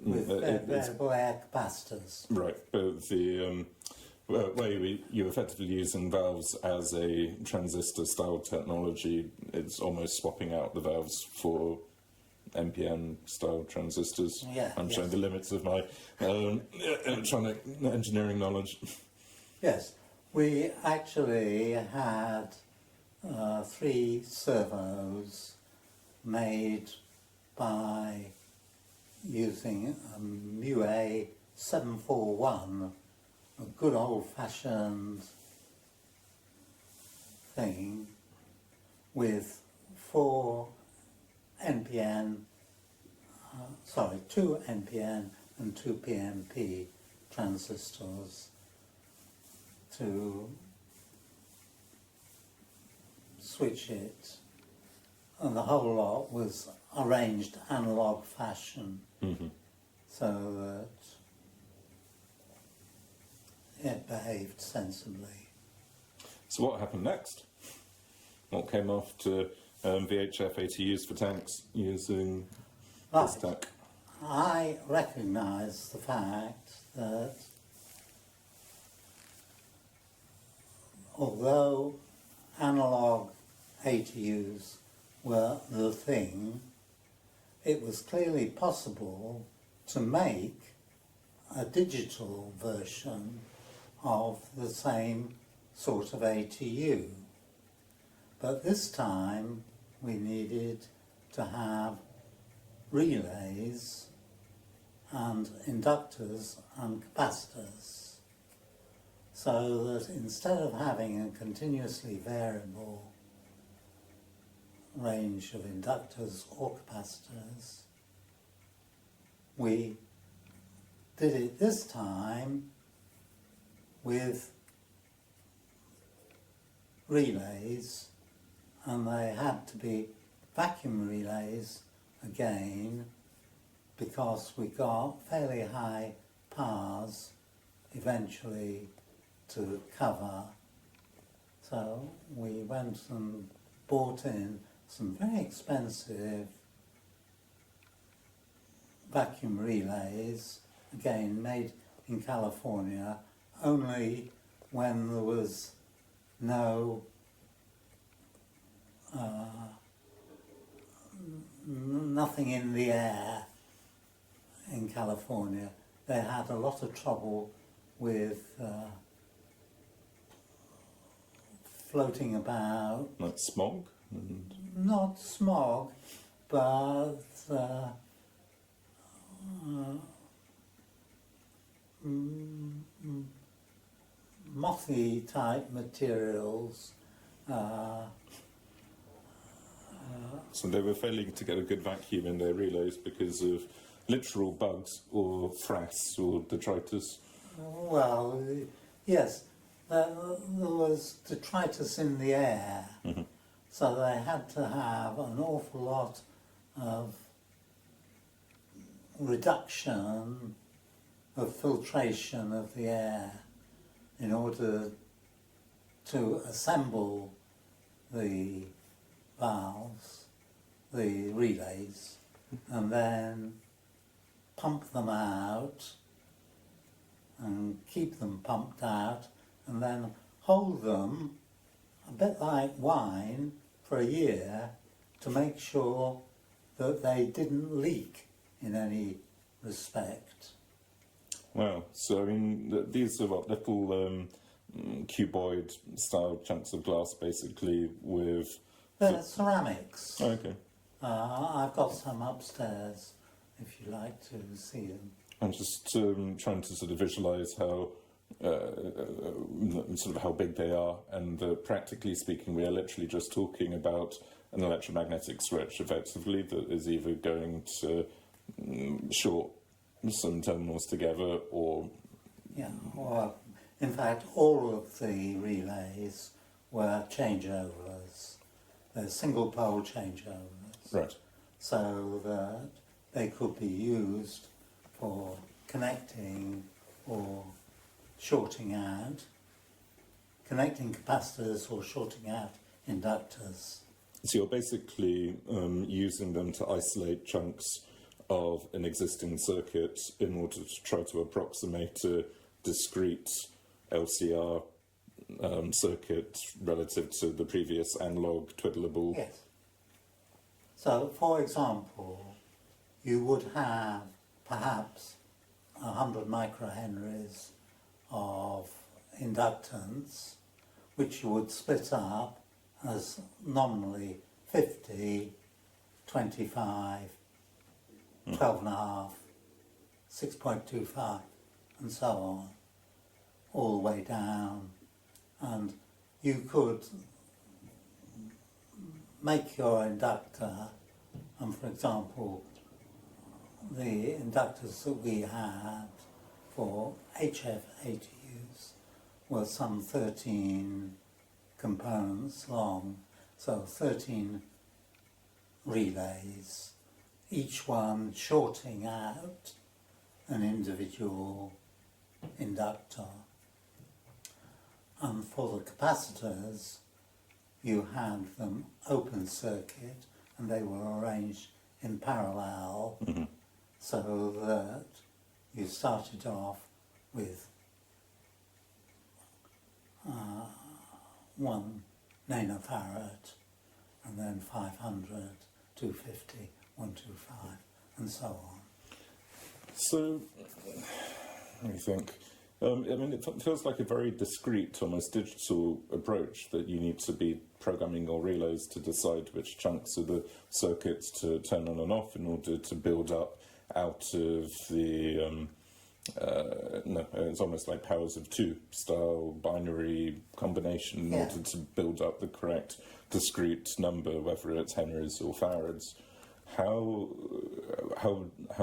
Speaker 2: With variable air capacitors.
Speaker 1: Right, but the way you're effectively using valves as a transistor-style technology, it's almost swapping out the valves for NPN-style transistors.
Speaker 2: Yeah,
Speaker 1: I'm
Speaker 2: yes.
Speaker 1: showing the limits of my electronic engineering knowledge.
Speaker 2: Yes, we actually had 3 servos made by using a MUA 741, a good old-fashioned thing with 2 NPN and 2 PNP transistors to switch it, and the whole lot was arranged analogue fashion, so that it behaved sensibly.
Speaker 1: So what happened next? What came after VHF ATUs for tanks using this tech?
Speaker 2: I recognise the fact that although analogue ATUs were the thing, it was clearly possible to make a digital version of the same sort of ATU. But this time we needed to have relays and inductors and capacitors, so that instead of having a continuously variable range of inductors or capacitors, we did it this time with relays, and they had to be vacuum relays again, because we got fairly high powers eventually to cover. So we went and bought in some very expensive vacuum relays, again made in California, only when there was no nothing in the air in California. They had a lot of trouble with floating about.
Speaker 1: Like smog? And
Speaker 2: Not smog, but mothy type materials.
Speaker 1: so they were failing to get a good vacuum in their relays because of literal bugs or frass or detritus.
Speaker 2: Well, yes, there was detritus in the air, so they had to have an awful lot of reduction of filtration of the air in order to assemble the valves, the relays, and then pump them out and keep them pumped out and then hold them a bit like wine for a year to make sure that they didn't leak in any respect.
Speaker 1: Wow. So, I mean, these are what, little cuboid style chunks of glass basically with...
Speaker 2: They're ceramics.
Speaker 1: Oh, okay.
Speaker 2: I've got some upstairs if you like to see them.
Speaker 1: I'm just trying to sort of visualise how sort of how big they are, and practically speaking, we are literally just talking about an electromagnetic switch, effectively, that is either going to short some terminals together, or
Speaker 2: Yeah, or in fact, all of the relays were changeovers. They're single pole changeovers,
Speaker 1: right.
Speaker 2: so that they could be used for connecting or shorting out, connecting capacitors or shorting out inductors.
Speaker 1: So you're basically using them to isolate chunks of an existing circuit in order to try to approximate a discrete LCR circuit relative to the previous analog twiddleable.
Speaker 2: Yes. So, for example, you would have perhaps 100 microhenries of inductance, which you would split up as nominally 50, 25, 12.5, 6.25, and so on, all the way down. And you could make your inductor, and for example, the inductors that we had for HF ATUs were some 13 components long, so 13 relays, each one shorting out an individual inductor. And for the capacitors, you had them open circuit, and they were arranged in parallel, so that you started off with 1 nanofarad, and then 500, 250, 125, and so on.
Speaker 1: So, what do you think? I mean, it feels like a very discrete, almost digital approach that you need to be programming your relays to decide which chunks of the circuits to turn on and off in order to build up out of the, it's almost like powers of two style binary combination in order to build up the correct discrete number, whether it's henries or farads. How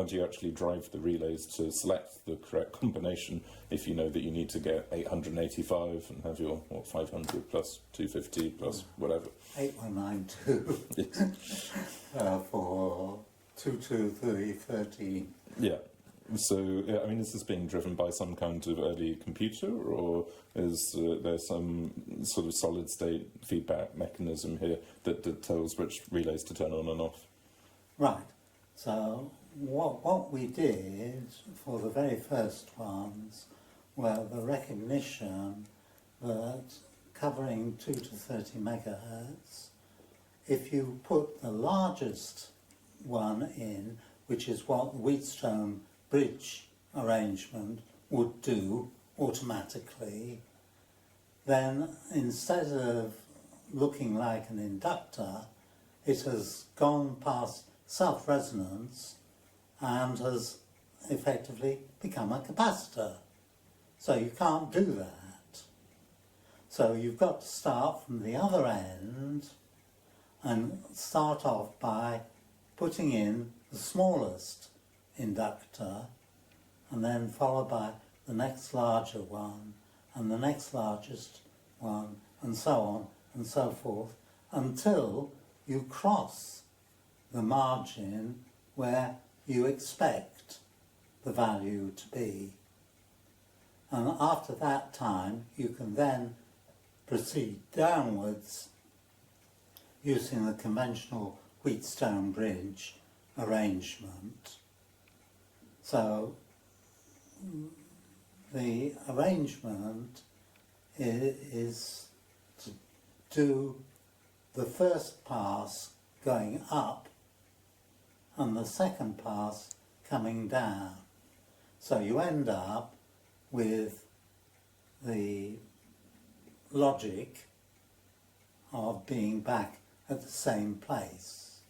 Speaker 1: do you actually drive the relays to select the correct combination if you know that you need to get 885 and have your 500 plus 250 plus whatever?
Speaker 2: 8192 for 22313.
Speaker 1: Yeah. So, I mean, is this being driven by some kind of early computer, or is there some sort of solid-state feedback mechanism here that tells which relays to turn on and off?
Speaker 2: Right. So what we did for the very first ones were the recognition that covering 2 to 30 megahertz, if you put the largest one in, which is what the Wheatstone bridge arrangement would do automatically, then instead of looking like an inductor, it has gone past self-resonance and has effectively become a capacitor. So you can't do that. So you've got to start from the other end and start off by putting in the smallest inductor and then followed by the next larger one and the next largest one and so on and so forth until you cross the margin where you expect the value to be. And after that time you can then proceed downwards using the conventional Wheatstone bridge arrangement. So the arrangement is to do the first pass going up and the second pass coming down. So you end up with the logic of being back at the same place.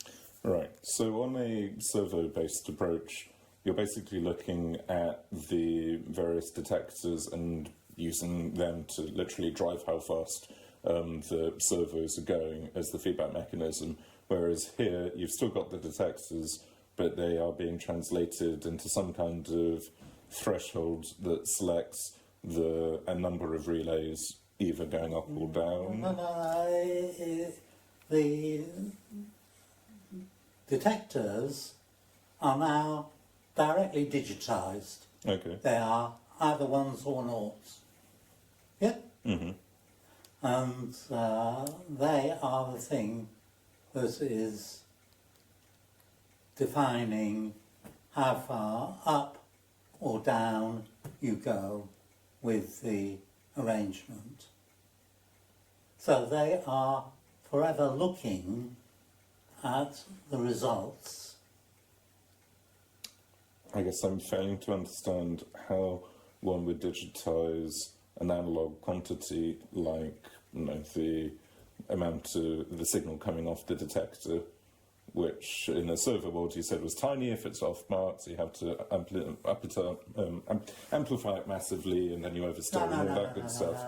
Speaker 1: Right. So on a servo-based approach, you're basically looking at the various detectors and using them to literally drive how fast the servos are going as the feedback mechanism. Whereas here, you've still got the detectors, but they are being translated into some kind of threshold that selects a number of relays either going up or down.
Speaker 2: No, the detectors are now directly digitized.
Speaker 1: Okay.
Speaker 2: They are either ones or noughts. Yep.
Speaker 1: Mm-hmm.
Speaker 2: And they are the thing that is defining how far up or down you go with the arrangement. So they are forever looking at the results.
Speaker 1: I guess I'm failing to understand how one would digitize an analog quantity like, the amount of the signal coming off the detector, which in a servo world you said was tiny if it's off mark, so you have to amplify it massively, and then you overstate and all that good stuff.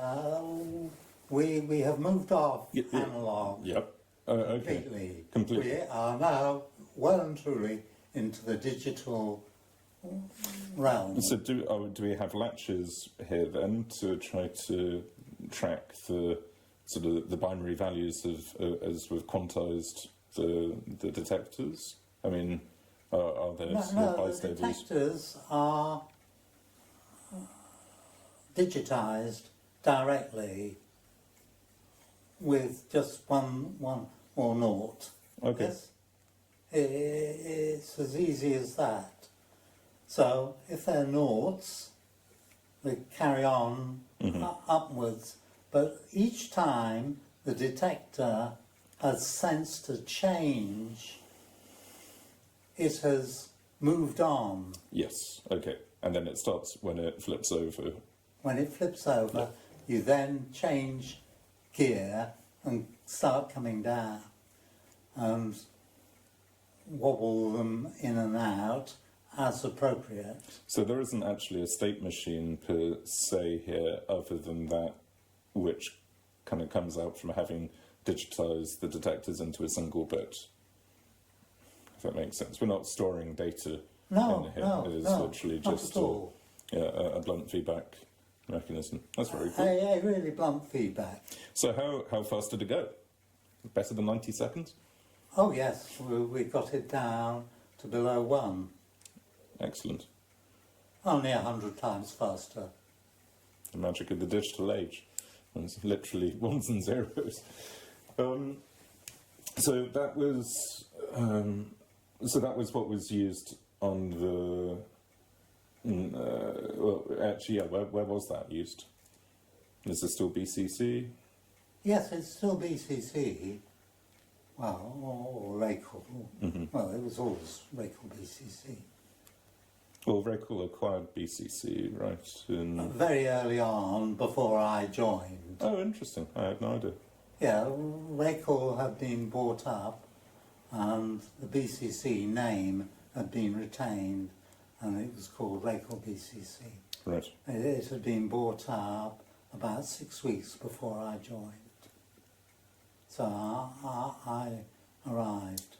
Speaker 2: We have moved off analog.
Speaker 1: Yep. Okay.
Speaker 2: Completely. We are now well and truly into the digital realm.
Speaker 1: So do we have latches here then to try to track the sort of the binary values of as we've quantized the detectors? I mean, are there bystables?
Speaker 2: The detectors are digitized directly with just one or naught.
Speaker 1: Okay.
Speaker 2: Yes? It's as easy as that. So if they're noughts, they carry on upwards, but each time the detector has sensed a change, it has moved on.
Speaker 1: Yes, okay. And then it starts when it flips over.
Speaker 2: When it flips over, you then change gear and start coming down and wobble them in and out as appropriate.
Speaker 1: So there isn't actually a state machine per se here other than that which kind of comes out from having digitized the detectors into a single bit. If that makes sense. We're not storing data in here. It is literally just a blunt feedback mechanism. That's very cool.
Speaker 2: A really blunt feedback.
Speaker 1: So how fast did it go? Better than 90 seconds?
Speaker 2: Oh yes, we got it down to below 1.
Speaker 1: Excellent.
Speaker 2: Only 100 times faster.
Speaker 1: The magic of the digital age. It's literally ones and zeros. So that was what was used on the. Where was that used? Is it still BCC?
Speaker 2: Yes, it's still BCC, well, or Racal. Well, it was always Racal BCC.
Speaker 1: Well, Racal acquired BCC, right?
Speaker 2: Very early on, before I joined.
Speaker 1: Oh, interesting. I had no idea.
Speaker 2: Yeah, Racal had been bought up, and the BCC name had been retained, and it was called Racal BCC.
Speaker 1: Right.
Speaker 2: It had been bought up about 6 weeks before I joined. So I arrived.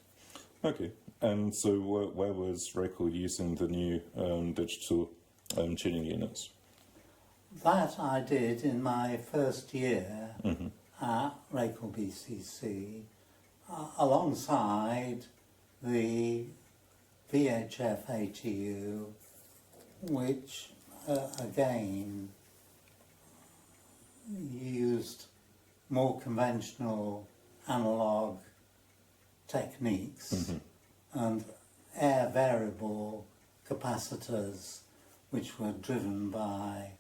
Speaker 1: Okay. And so where was Racal using the new digital tuning units?
Speaker 2: That I did in my first year at Racal BCC, alongside the VHF ATU, which again used more conventional analogue techniques and air variable capacitors, which were driven by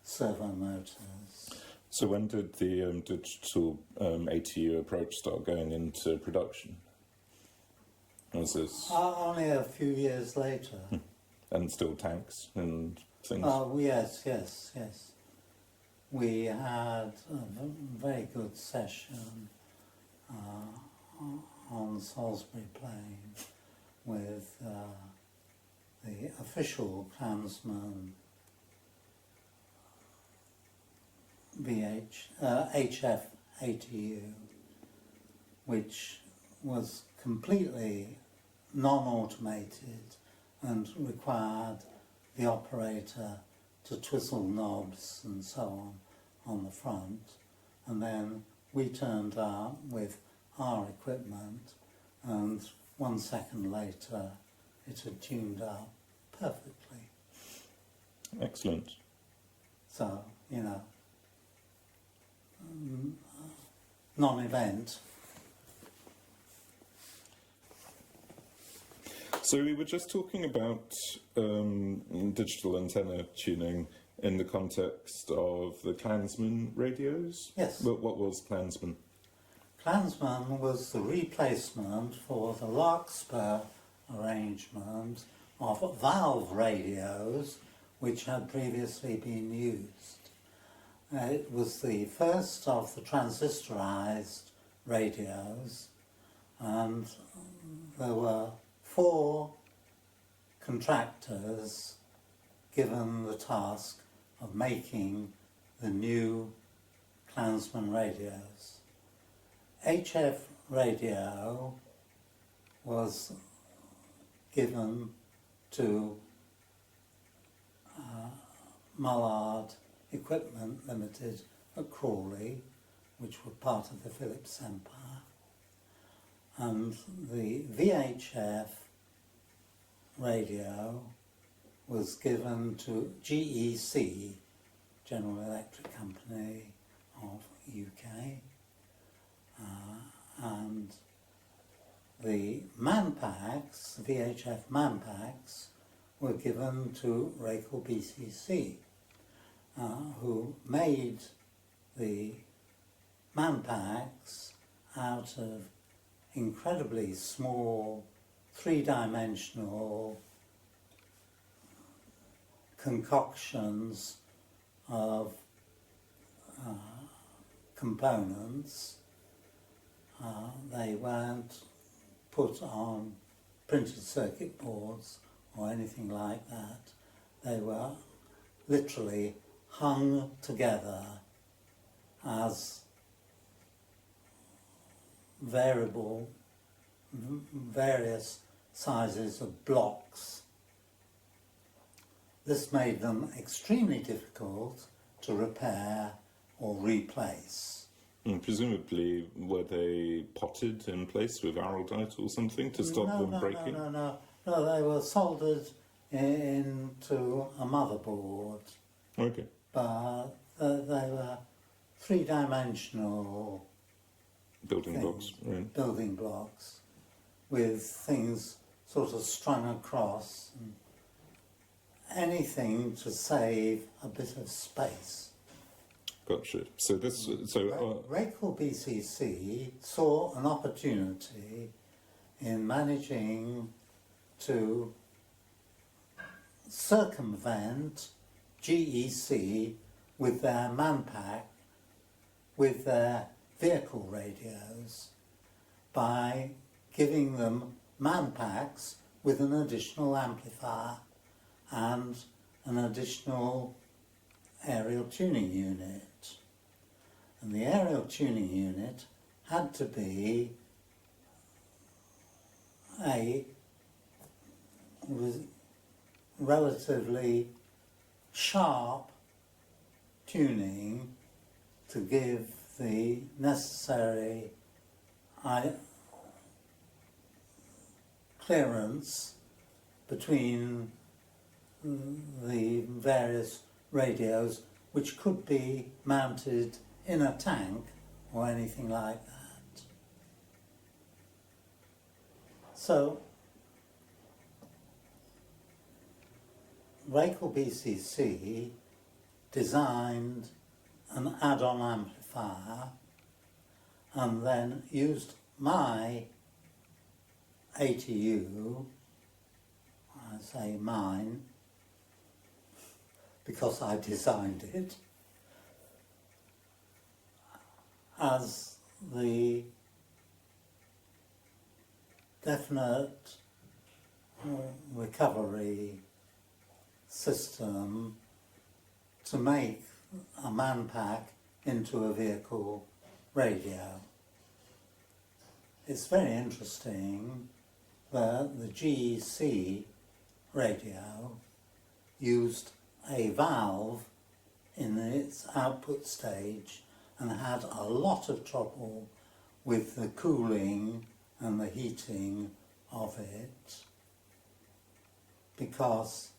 Speaker 2: servo motors.
Speaker 1: So when did the digital ATU approach start going into production? Was this
Speaker 2: Only a few years later.
Speaker 1: and still tanks and things?
Speaker 2: Oh, yes. We had a very good session on Salisbury Plain with the official Clansman HF ATU, which was completely non-automated and required the operator to twizzle knobs and so on the front, and then we turned up with our equipment, and 1 second later it had tuned up perfectly.
Speaker 1: Excellent.
Speaker 2: So, non-event.
Speaker 1: So we were just talking about digital antenna tuning in the context of the Clansman radios.
Speaker 2: Yes.
Speaker 1: What was Clansman?
Speaker 2: Clansman was the replacement for the Larkspur arrangement of valve radios which had previously been used. It was the first of the transistorized radios, and there were 4 contractors given the task of making the new Clansman radios. HF radio was given to Mullard Equipment Limited at Crawley, which were part of the Philips empire, and the VHF radio was given to GEC, General Electric Company of UK, and the Manpacks, the VHF Manpacks, were given to Racal BCC, who made the Manpacks out of incredibly small, 3-dimensional concoctions of components. They weren't put on printed circuit boards or anything like that. They were literally hung together as various sizes of blocks. This made them extremely difficult to repair or replace.
Speaker 1: And presumably, were they potted in place with araldite or something to stop them breaking?
Speaker 2: No, they were soldered into a motherboard.
Speaker 1: Okay.
Speaker 2: But they were 3-dimensional
Speaker 1: Building blocks, right.
Speaker 2: Building blocks with things sort of strung across. And anything to save a bit of space.
Speaker 1: gotcha. So this,
Speaker 2: Racal BCC saw an opportunity in managing to circumvent GEC with their Manpack, with their vehicle radios, by giving them Manpacks with an additional amplifier and an additional aerial tuning unit. And the aerial tuning unit had to be a relatively sharp tuning to give the necessary clearance between the various radios, which could be mounted in a tank or anything like that. So Racal BCC designed an add-on amplifier and then used my ATU, I say mine, because I designed it, as the definite recovery system to make a Manpack into a vehicle radio. It's very interesting that the GEC radio used a valve in its output stage and had a lot of trouble with the cooling and the heating of it, because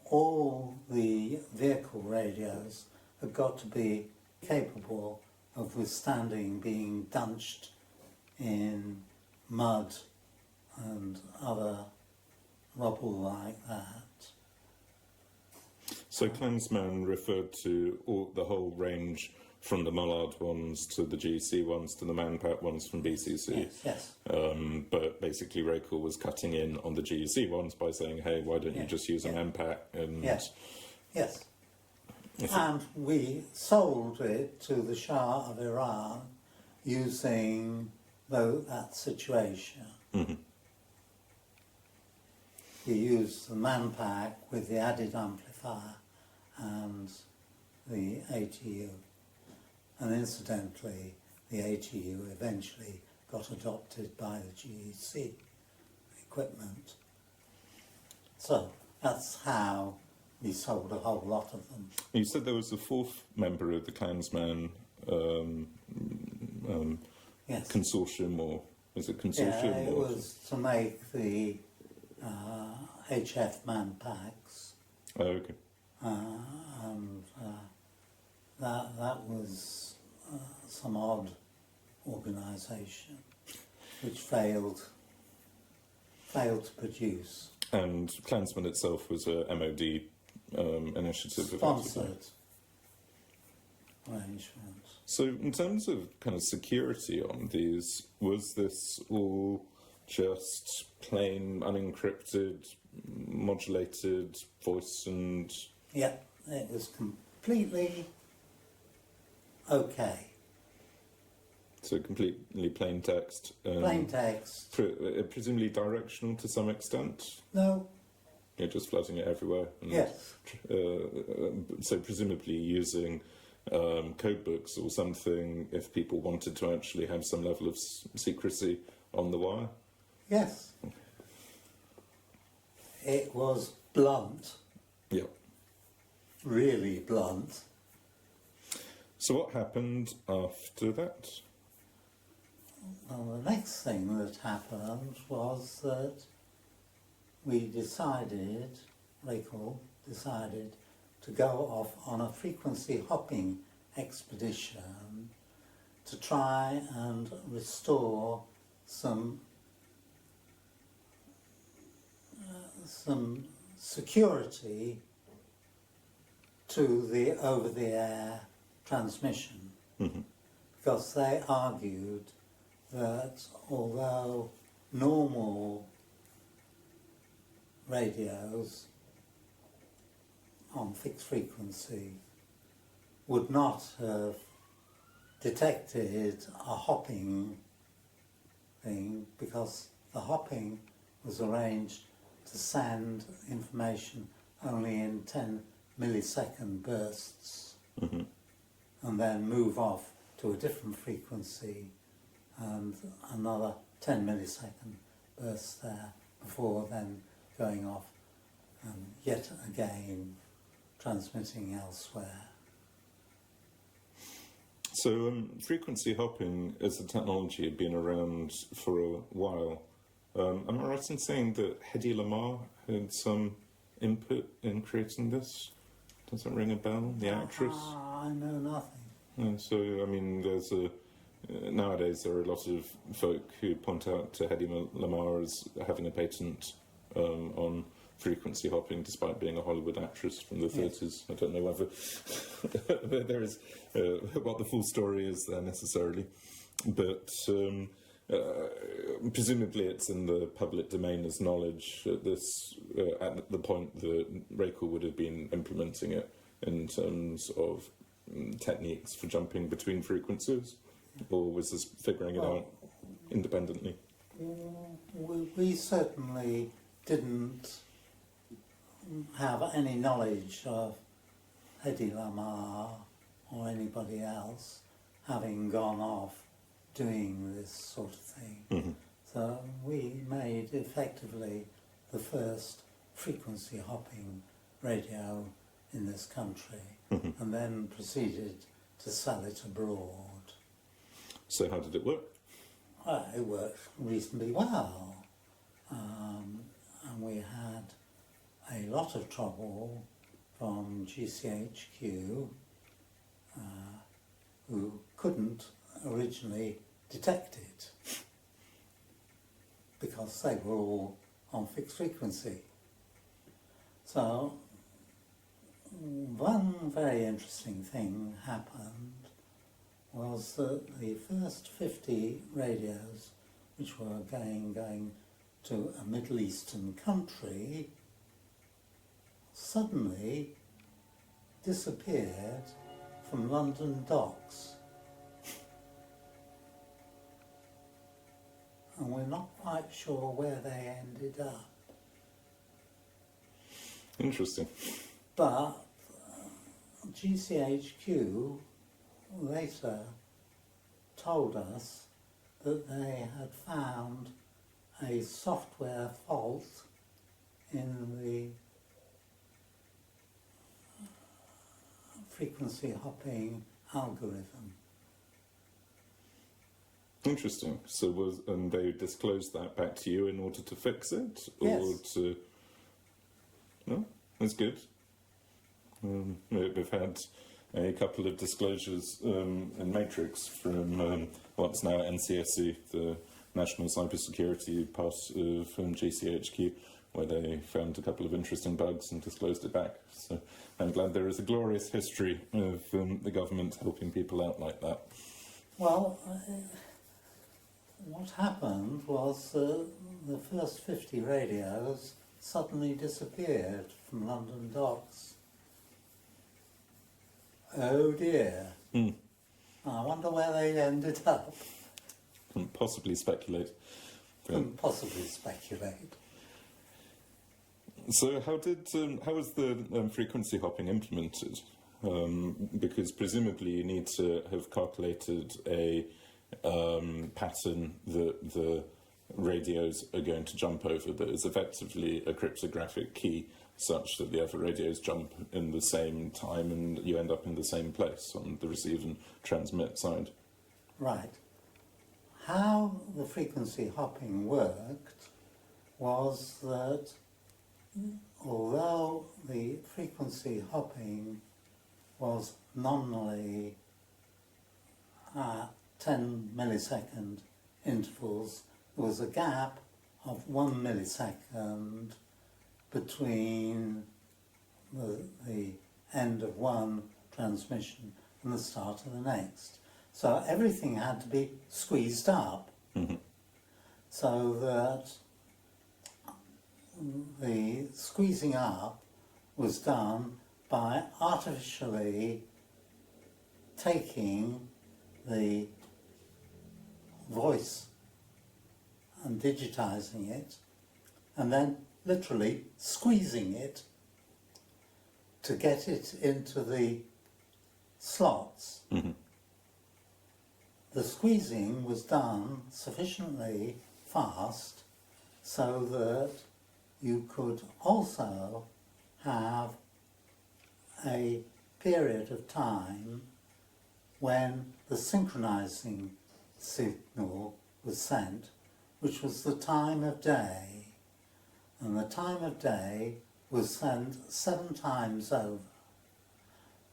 Speaker 2: all the vehicle radios have got to be capable of withstanding being dunched in mud and other rubble like that.
Speaker 1: So Clansman referred to the whole range from the Mullard ones to the GC ones to the Manpack ones from BCC.
Speaker 2: Yes.
Speaker 1: But basically Racal was cutting in on the GC ones by saying, hey, why don't you just use a Manpack? And
Speaker 2: yes. And we sold it to the Shah of Iran using that situation.
Speaker 1: Mm-hmm.
Speaker 2: We used the Manpack with the added amplifier and the ATU. And incidentally, the ATU eventually got adopted by the GEC equipment. So that's how we sold a whole lot of them.
Speaker 1: You said there was a fourth member of the Clansman
Speaker 2: Yes.
Speaker 1: consortium, or is it consortium?
Speaker 2: Yeah, it was to make the HF Manpacks.
Speaker 1: Oh, okay.
Speaker 2: And that was some odd organisation which failed to produce.
Speaker 1: And Clansman itself was a MOD initiative.
Speaker 2: Sponsored arrangement.
Speaker 1: So in terms of kind of security on these, was this all just plain unencrypted, modulated voice and...
Speaker 2: Yeah, it was completely okay.
Speaker 1: So completely plain text.
Speaker 2: Plain text.
Speaker 1: Presumably directional to some extent?
Speaker 2: No.
Speaker 1: You're just flooding it everywhere. And,
Speaker 2: Yes.
Speaker 1: So presumably using code books or something if people wanted to actually have some level of secrecy on the wire?
Speaker 2: Yes. It was blunt.
Speaker 1: Yeah.
Speaker 2: Really blunt.
Speaker 1: So what happened after that?
Speaker 2: Well, the next thing that happened was that Racal decided to go off on a frequency hopping expedition to try and restore some security to the over-the-air transmission, because they argued that although normal radios on fixed frequency would not have detected a hopping thing, because the hopping was arranged to send information only in 10 millisecond bursts and then move off to a different frequency and another 10 millisecond bursts there before then going off and yet again transmitting elsewhere.
Speaker 1: So frequency hopping as a technology had been around for a while. Am I right in saying that Hedy Lamarr had some input in creating this? Does that ring a bell? The actress?
Speaker 2: I know nothing.
Speaker 1: Yeah, so, I mean, there's nowadays there are a lot of folk who point out to Hedy Lamarr as having a patent on frequency hopping, despite being a Hollywood actress from the 30s. I don't know whether there is what the full story is there necessarily, but presumably it's in the public domain as knowledge at this at the point that Racal would have been implementing it in terms of techniques for jumping between frequencies, or was this figuring it out independently?
Speaker 2: We certainly didn't have any knowledge of Hedy Lamarr or anybody else having gone off doing this sort of thing. So we made effectively the first frequency hopping radio in this country and then proceeded to sell it abroad.
Speaker 1: So how did it work?
Speaker 2: It worked reasonably well, and we had a lot of trouble from GCHQ, who couldn't originally detect it because they were all on fixed frequency. So one very interesting thing happened was that the first 50 radios, which were going to a Middle Eastern country, suddenly disappeared from London docks. And we're not quite sure where they ended up.
Speaker 1: Interesting.
Speaker 2: But GCHQ later told us that they had found a software fault in the frequency hopping algorithm.
Speaker 1: Interesting. So and they disclosed that back to you in order to fix it?
Speaker 2: Yes.
Speaker 1: Or no? That's good. We've had a couple of disclosures in Matrix from what's now NCSC, the National Cybersecurity part of GCHQ, where they found a couple of interesting bugs and disclosed it back. So I'm glad there is a glorious history of the government helping people out like that.
Speaker 2: Well, what happened was the first 50 radios suddenly disappeared from London docks. Oh dear. I wonder where they ended up.
Speaker 1: Couldn't possibly speculate.
Speaker 2: Couldn't possibly speculate.
Speaker 1: So how was the frequency hopping implemented? Because presumably you need to have calculated a pattern that the radios are going to jump over that is effectively a cryptographic key, such that the other radios jump in the same time and you end up in the same place on the receive and transmit side.
Speaker 2: Right. How the frequency hopping worked was that although the frequency hopping was nominally 10 millisecond intervals, there was a gap of 1 millisecond between the end of one transmission and the start of the next. So everything had to be squeezed up, so that the squeezing up was done by artificially taking the voice and digitizing it, and then literally squeezing it to get it into the slots. The squeezing was done sufficiently fast so that you could also have a period of time when the synchronizing signal was sent, which was the time of day. And the time of day was sent 7 times over.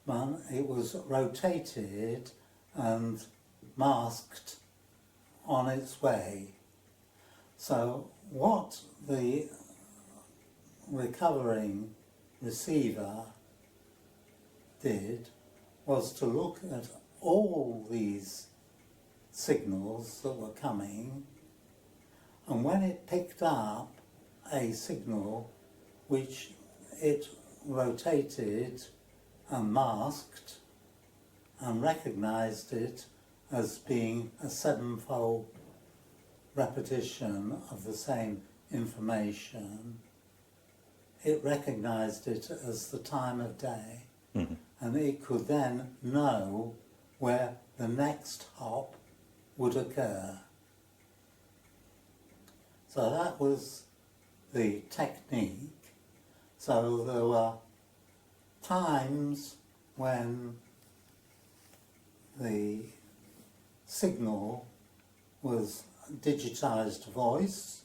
Speaker 2: But it was rotated and masked on its way. So what the recovering receiver did was to look at all these signals that were coming, and when it picked up a signal which it rotated and masked and recognized it as being a 7-fold repetition of the same information, it recognized it as the time of day, and it could then know where the next hop would occur. So that was the technique. So there were times when the signal was digitized voice,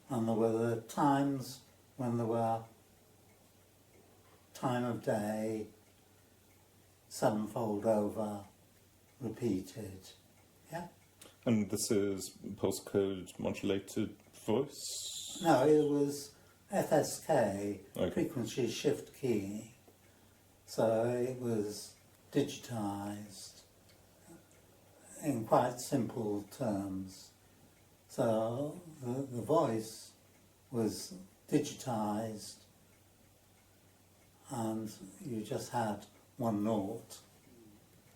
Speaker 2: and there were the times when there were time of day 7-fold over repeated. Yeah?
Speaker 1: And this is pulse code modulated voice?
Speaker 2: No, it was FSK,
Speaker 1: Okay.
Speaker 2: frequency shift key. So it was digitized in quite simple terms. So the voice was digitized, and you just had 1 naught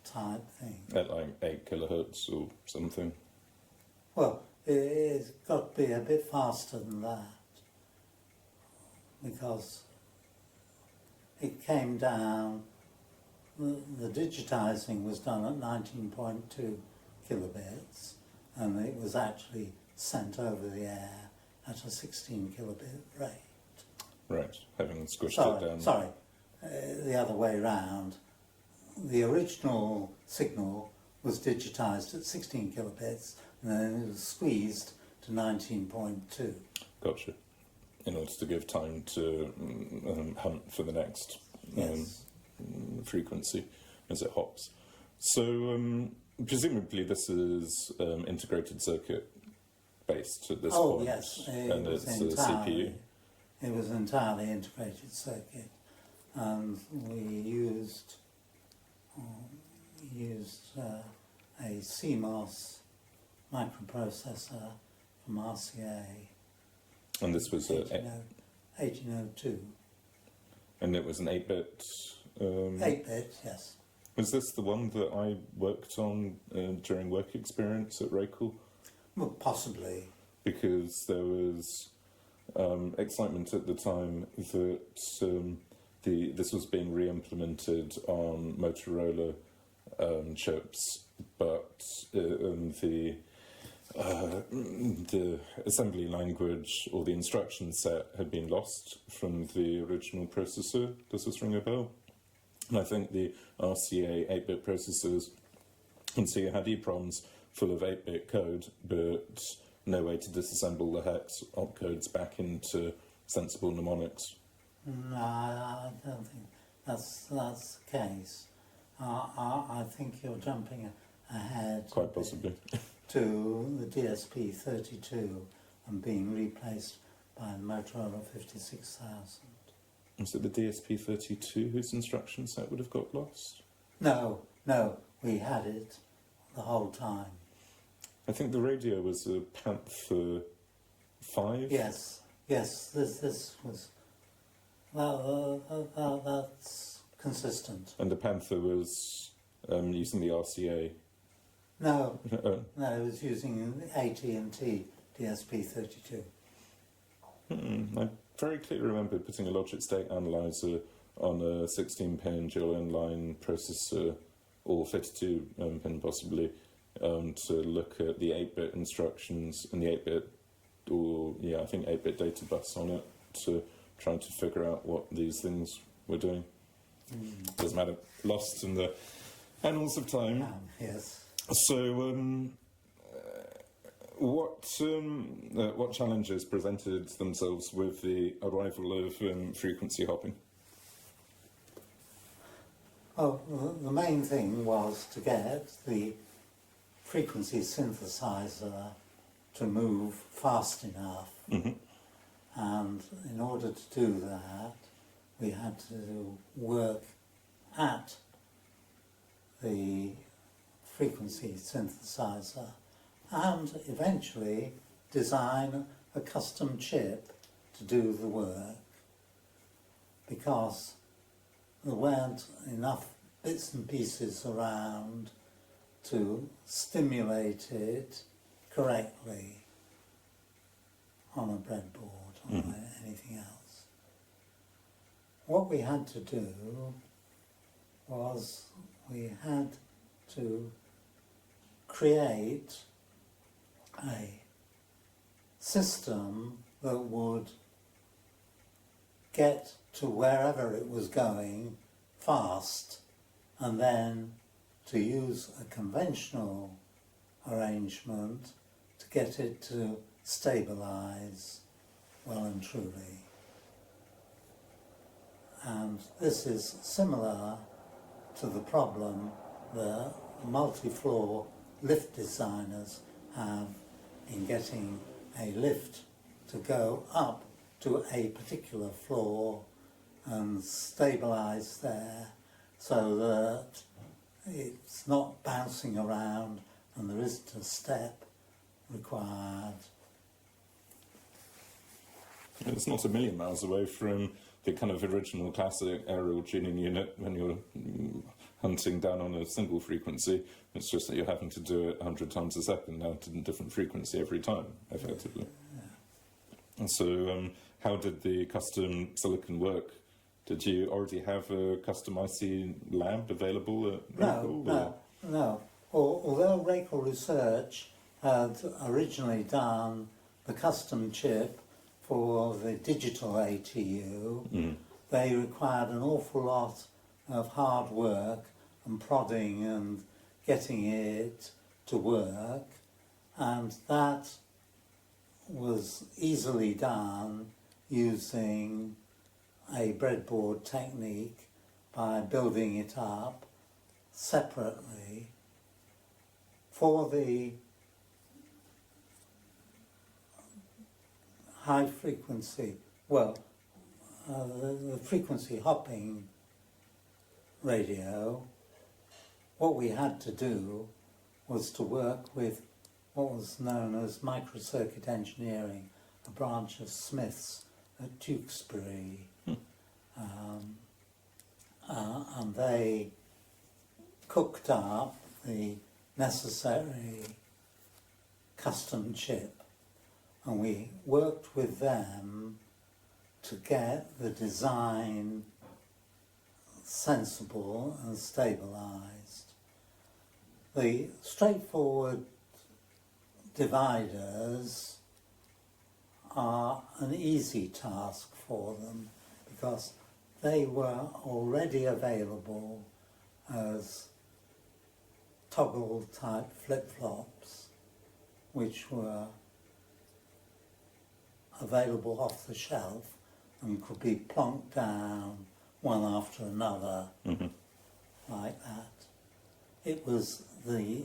Speaker 2: type thing.
Speaker 1: At like 8 kilohertz or something?
Speaker 2: Well, it's got to be a bit faster than that, because it came down, the digitizing was done at 19.2 kilobits, and it was actually sent over the air at a 16 kilobit rate.
Speaker 1: Right, having squished it down.
Speaker 2: Sorry, the other way round. The original signal was digitized at 16 kilobits, and then it was squeezed to 19.2.
Speaker 1: Gotcha. In order to give time to hunt for the next
Speaker 2: Yes.
Speaker 1: frequency as it hops. So presumably this is integrated circuit based at this point.
Speaker 2: Yes,
Speaker 1: and
Speaker 2: was
Speaker 1: it's
Speaker 2: entirely,
Speaker 1: a CPU.
Speaker 2: It was entirely integrated circuit, and we used a CMOS microprocessor from RCA.
Speaker 1: And this was
Speaker 2: 1802.
Speaker 1: and it was an 8-bit.
Speaker 2: 8-bit, yes.
Speaker 1: Was this the one that I worked on during work experience at Racal?
Speaker 2: Well, possibly.
Speaker 1: Because there was excitement at the time that this was being re-implemented on Motorola chips, but the assembly language or the instruction set had been lost from the original processor. Does this ring a bell? And I think the RCA 8-bit processors, and so you had EEPROMs full of 8-bit code, but no way to disassemble the hex opcodes back into sensible mnemonics.
Speaker 2: No, I don't think that's the case. I think you're jumping ahead.
Speaker 1: Quite possibly.
Speaker 2: To the DSP32 and being replaced by the Motorola 56000.
Speaker 1: Was it the DSP32 whose instruction set would have got lost?
Speaker 2: No, we had it the whole time.
Speaker 1: I think the radio was a Panther 5.
Speaker 2: Yes, this was... that's consistent.
Speaker 1: And the Panther was using the RCA.
Speaker 2: No, it was using AT&T DSP32.
Speaker 1: I very clearly remember putting a logic state analyzer on a 16-pin dual inline processor, or 32-pin possibly, to look at the 8-bit instructions and the 8-bit, I think 8-bit data bus on it, to try to figure out what these things were doing. Doesn't matter. Lost in the annals of time.
Speaker 2: Yes.
Speaker 1: So, what challenges presented themselves with the arrival of frequency hopping?
Speaker 2: Well, the main thing was to get the frequency synthesizer to move fast enough.
Speaker 1: Mm-hmm.
Speaker 2: And in order to do that, we had to work at the frequency synthesizer and eventually design a custom chip to do the work, because there weren't enough bits and pieces around to stimulate it correctly on a breadboard or anything else. What we had to do was we had to create a system that would get to wherever it was going fast, and then to use a conventional arrangement to get it to stabilize well and truly. And this is similar to the problem that multi-floor lift designers have in getting a lift to go up to a particular floor and stabilize there so that it's not bouncing around and there isn't a step required.
Speaker 1: It's not a million miles away from the kind of original classic aerial tuning unit when you're hunting down on a single frequency. It's just that you're having to do it 100 times a second now to a different frequency every time, effectively. Yeah. So how did the custom silicon work? Did you already have a custom IC lab available at Racal?
Speaker 2: No. Although Racal Research had originally done the custom chip for the Digital ATU, they required an awful lot of hard work and prodding and getting it to work, and that was easily done using a breadboard technique by building it up separately. For the high frequency, the frequency hopping radio, what we had to do was to work with what was known as microcircuit engineering, a branch of Smiths at Tewkesbury. And they cooked up the necessary custom chip, and we worked with them to get the design sensible and stabilized. The straightforward dividers are an easy task for them because they were already available as toggle type flip-flops, which were available off the shelf and could be plonked down one after another, like that. It was the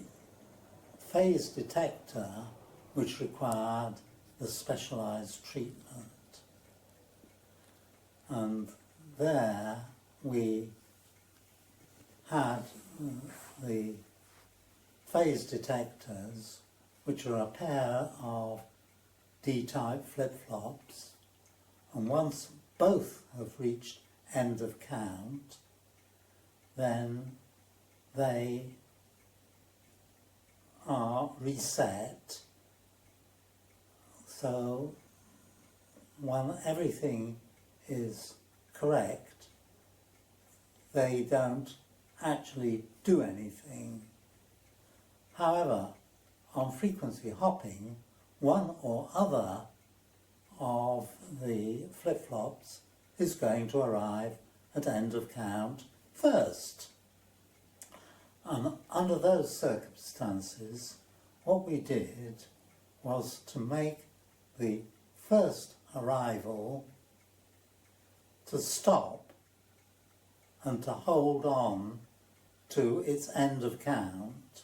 Speaker 2: phase detector which required the specialized treatment. And there we had the phase detectors, which are a pair of D-type flip-flops, and once both have reached end of count, then they are reset. So when everything is correct, they don't actually do anything. However, on frequency hopping, one or other of the flip-flops is going to arrive at end of count first. And under those circumstances, what we did was to make the first arrival to stop and to hold on to its end of count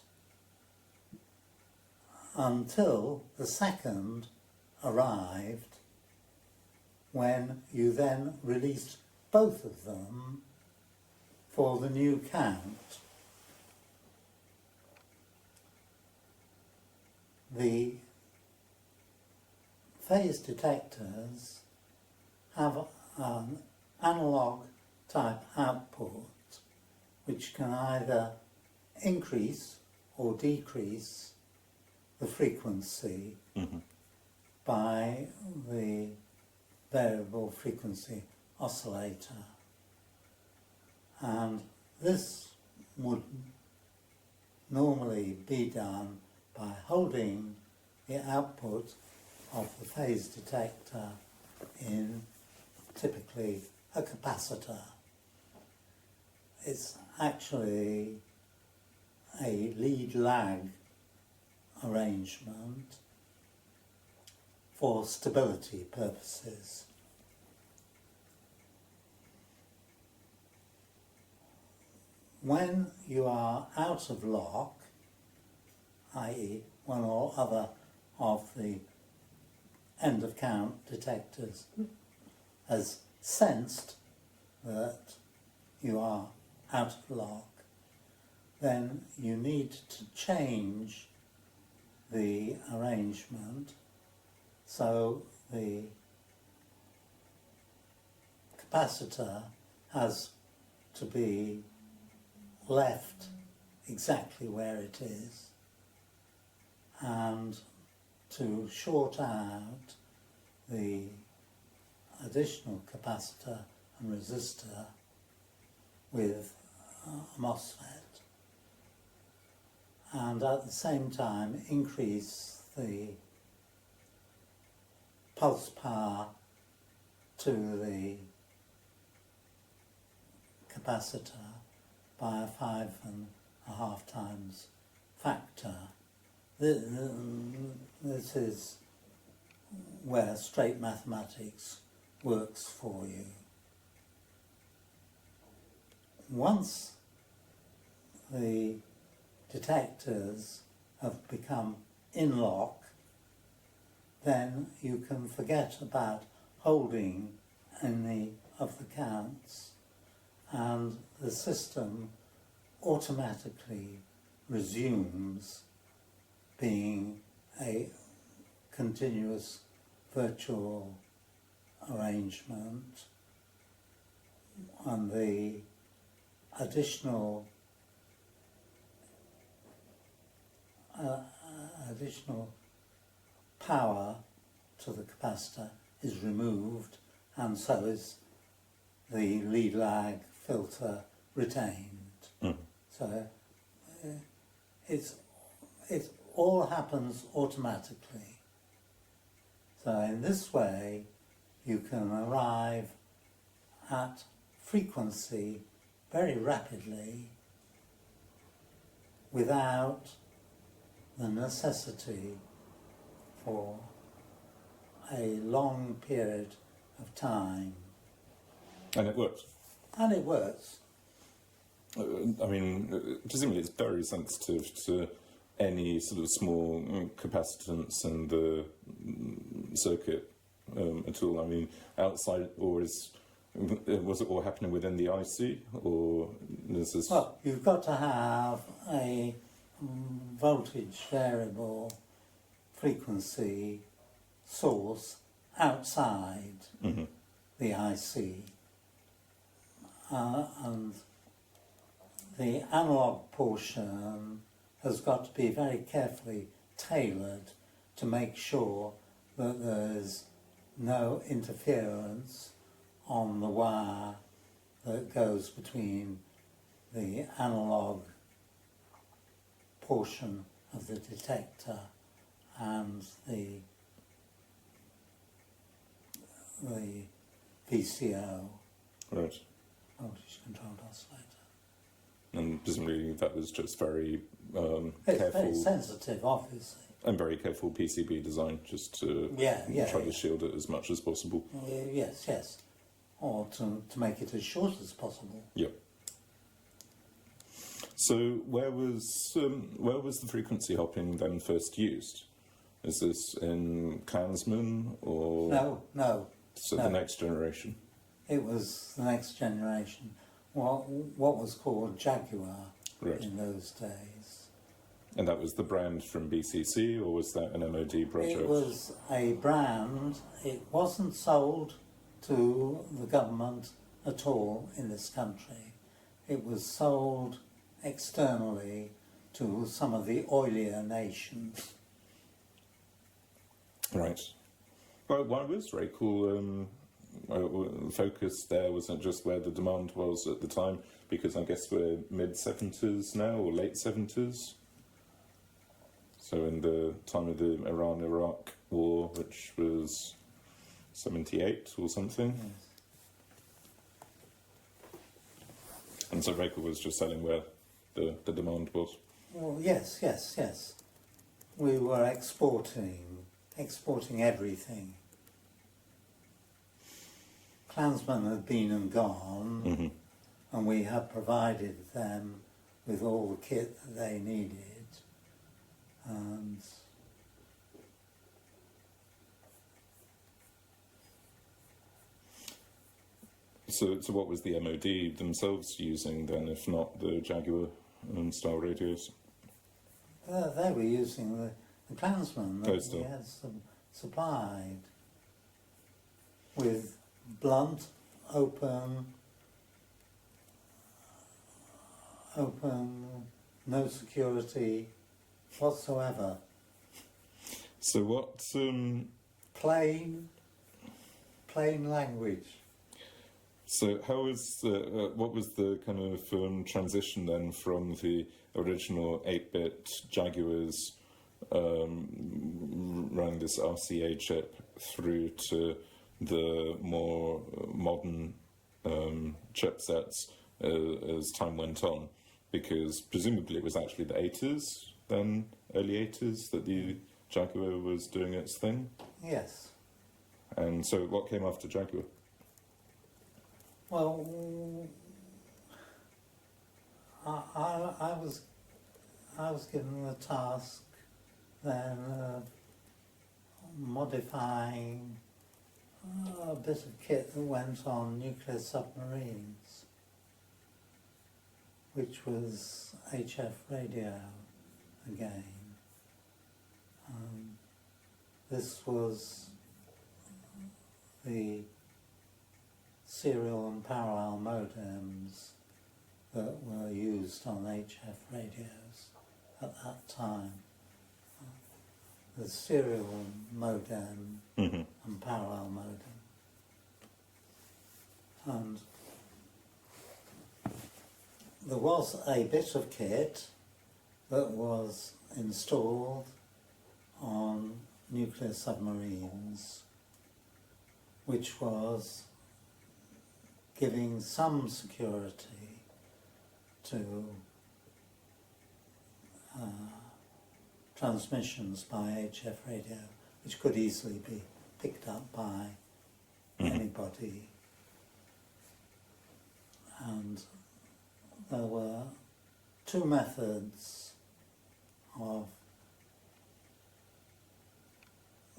Speaker 2: until the second arrived, when you then released both of them for the new count. The phase detectors have an analogue type output which can either increase or decrease the frequency by the variable frequency oscillator. And this would normally be done by holding the output of the phase detector in typically a capacitor. It's actually a lead-lag arrangement for stability purposes. When you are out of lock, i.e. one or other of the end of count detectors has sensed that you are out of lock, then you need to change the arrangement so the capacitor has to be left exactly where it is, and to short out the additional capacitor and resistor with a MOSFET, and at the same time increase the pulse power to the capacitor by a 5.5 times factor. This is where straight mathematics works for you. Once the detectors have become in lock, then you can forget about holding any of the counts, and the system automatically resumes being a continuous virtual arrangement, and the additional power to the capacitor is removed, and so is the lead lag filter retained. So it all happens automatically. So in this way you can arrive at frequency very rapidly without the necessity for a long period of time.
Speaker 1: And it works.
Speaker 2: And it works.
Speaker 1: I mean, presumably it's very sensitive to any sort of small capacitance in the circuit at all. I mean, outside, or is Was it all happening within the IC, or is this?
Speaker 2: Well, you've got to have a voltage variable frequency source outside
Speaker 1: Mm-hmm.
Speaker 2: the IC, and the analog portion has got to be very carefully tailored to make sure that there's no interference on the wire that goes between the analog portion of the detector and the VCO,
Speaker 1: Right.
Speaker 2: voltage controlled oscillator.
Speaker 1: And presumably that was just very
Speaker 2: It's
Speaker 1: careful
Speaker 2: very sensitive, obviously.
Speaker 1: and very careful PCB design, just to try to shield it as much as possible.
Speaker 2: Yes, yes. Or to make it as short as possible.
Speaker 1: Yep. So where was the frequency hopping then first used? Is this in Clansman or
Speaker 2: No.
Speaker 1: so
Speaker 2: no.
Speaker 1: the next generation?
Speaker 2: It was the next generation. What was called Jaguar
Speaker 1: Right.
Speaker 2: in those days.
Speaker 1: And that was the brand from BCC, or was that an MOD project?
Speaker 2: It was a brand. It wasn't sold to the government at all in this country. It was sold externally to some of the oilier nations.
Speaker 1: Right. Well, why was Racal focused there? Wasn't just where the demand was at the time? Because I guess we're mid-70s now, or late 70s. So in the time of the Iran-Iraq war, which was 78 or something.
Speaker 2: Yes.
Speaker 1: And so Racal was just selling where the demand was.
Speaker 2: Well, yes. We were exporting everything. Clansman had been and gone,
Speaker 1: Mm-hmm.
Speaker 2: and we had provided them with all the kit that they needed. And
Speaker 1: So what was the MOD themselves using then, if not the Jaguar style radios?
Speaker 2: they were using the Clansman that
Speaker 1: Postal.
Speaker 2: we had supplied with blunt, open, no security whatsoever.
Speaker 1: So what?
Speaker 2: Plain language.
Speaker 1: So how was what was the kind of transition then from the original 8-bit Jaguars running this RCA chip through to the more modern chipsets as time went on? Because presumably it was actually the 80s then, early 80s, that the Jaguar was doing its thing.
Speaker 2: Yes.
Speaker 1: And so what came after Jaguar?
Speaker 2: Well, I was given the task then of modifying a bit of kit that went on nuclear submarines, which was HF radio again. This was the serial and parallel modems that were used on HF radios at that time. The serial modem
Speaker 1: Mm-hmm.
Speaker 2: and parallel modem. And there was a bit of kit that was installed on nuclear submarines, which was giving some security to transmissions by HF radio, which could easily be picked up by anybody. And there were two methods of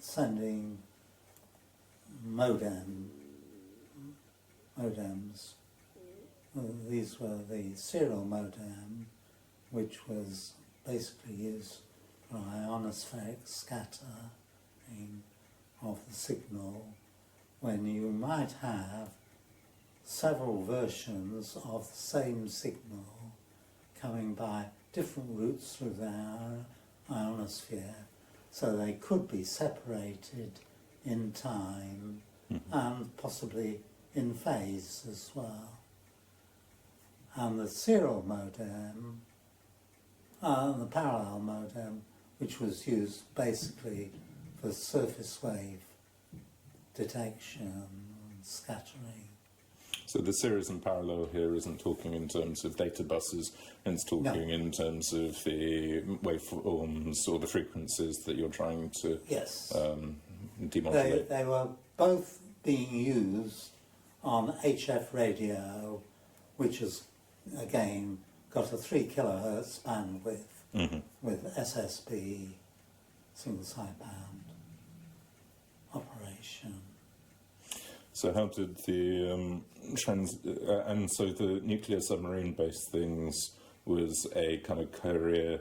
Speaker 2: sending modem modems. These were the serial modem, which was basically used for ionospheric scattering of the signal, when you might have several versions of the same signal coming by different routes through the ionosphere, so they could be separated in time and possibly in phase as well. And the serial modem and the parallel modem, which was used basically for surface wave detection and scattering.
Speaker 1: So the series and parallel here isn't talking in terms of data buses, it's talking in terms of the waveforms or the frequencies that you're trying to demodulate.
Speaker 2: They were both being used on HF radio, which has, again, got a 3 kilohertz bandwidth with SSB, single sideband operation.
Speaker 1: So how did the and so the nuclear submarine-based things was a kind of career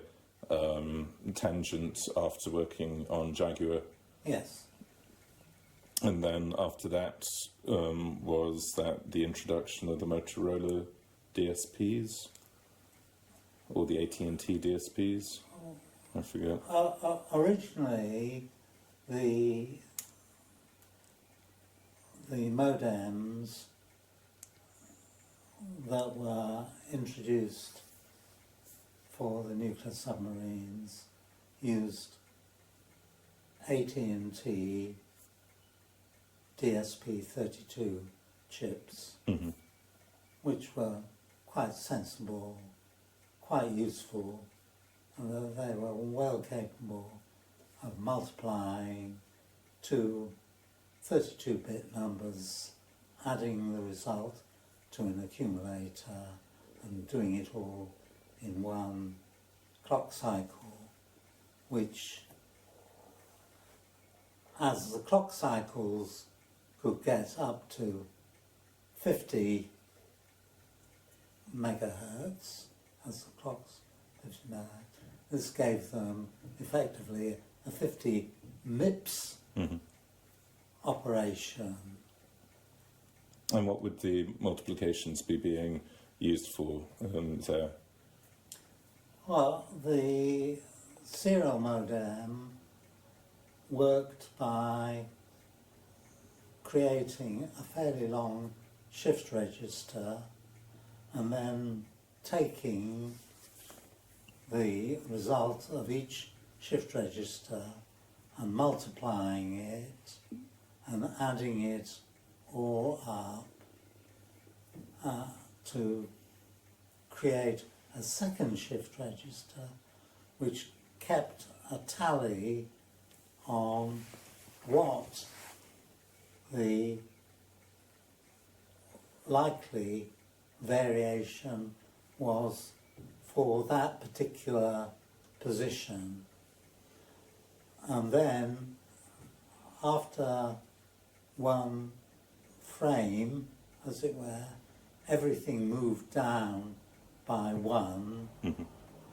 Speaker 1: tangent after working on Jaguar?
Speaker 2: Yes.
Speaker 1: And then after that was that the introduction of the Motorola DSPs? Or the AT&T DSPs? I forget.
Speaker 2: Originally, the modems that were introduced for the nuclear submarines used AT&T DSP32 chips, which were quite sensible, quite useful, and they were well capable of multiplying two 32-bit numbers, adding the result to an accumulator and doing it all in one clock cycle, which, as the clock cycles could get up to 50 megahertz, as the clock's 50 megahertz, this gave them effectively a 50 MIPS operation.
Speaker 1: And what would the multiplications be being used for there?
Speaker 2: Well, the serial modem worked by creating a fairly long shift register and then taking the result of each shift register and multiplying it and adding it all up to create a second shift register which kept a tally on what the likely variation was for that particular position. And then, after one frame, as it were, everything moved down by one,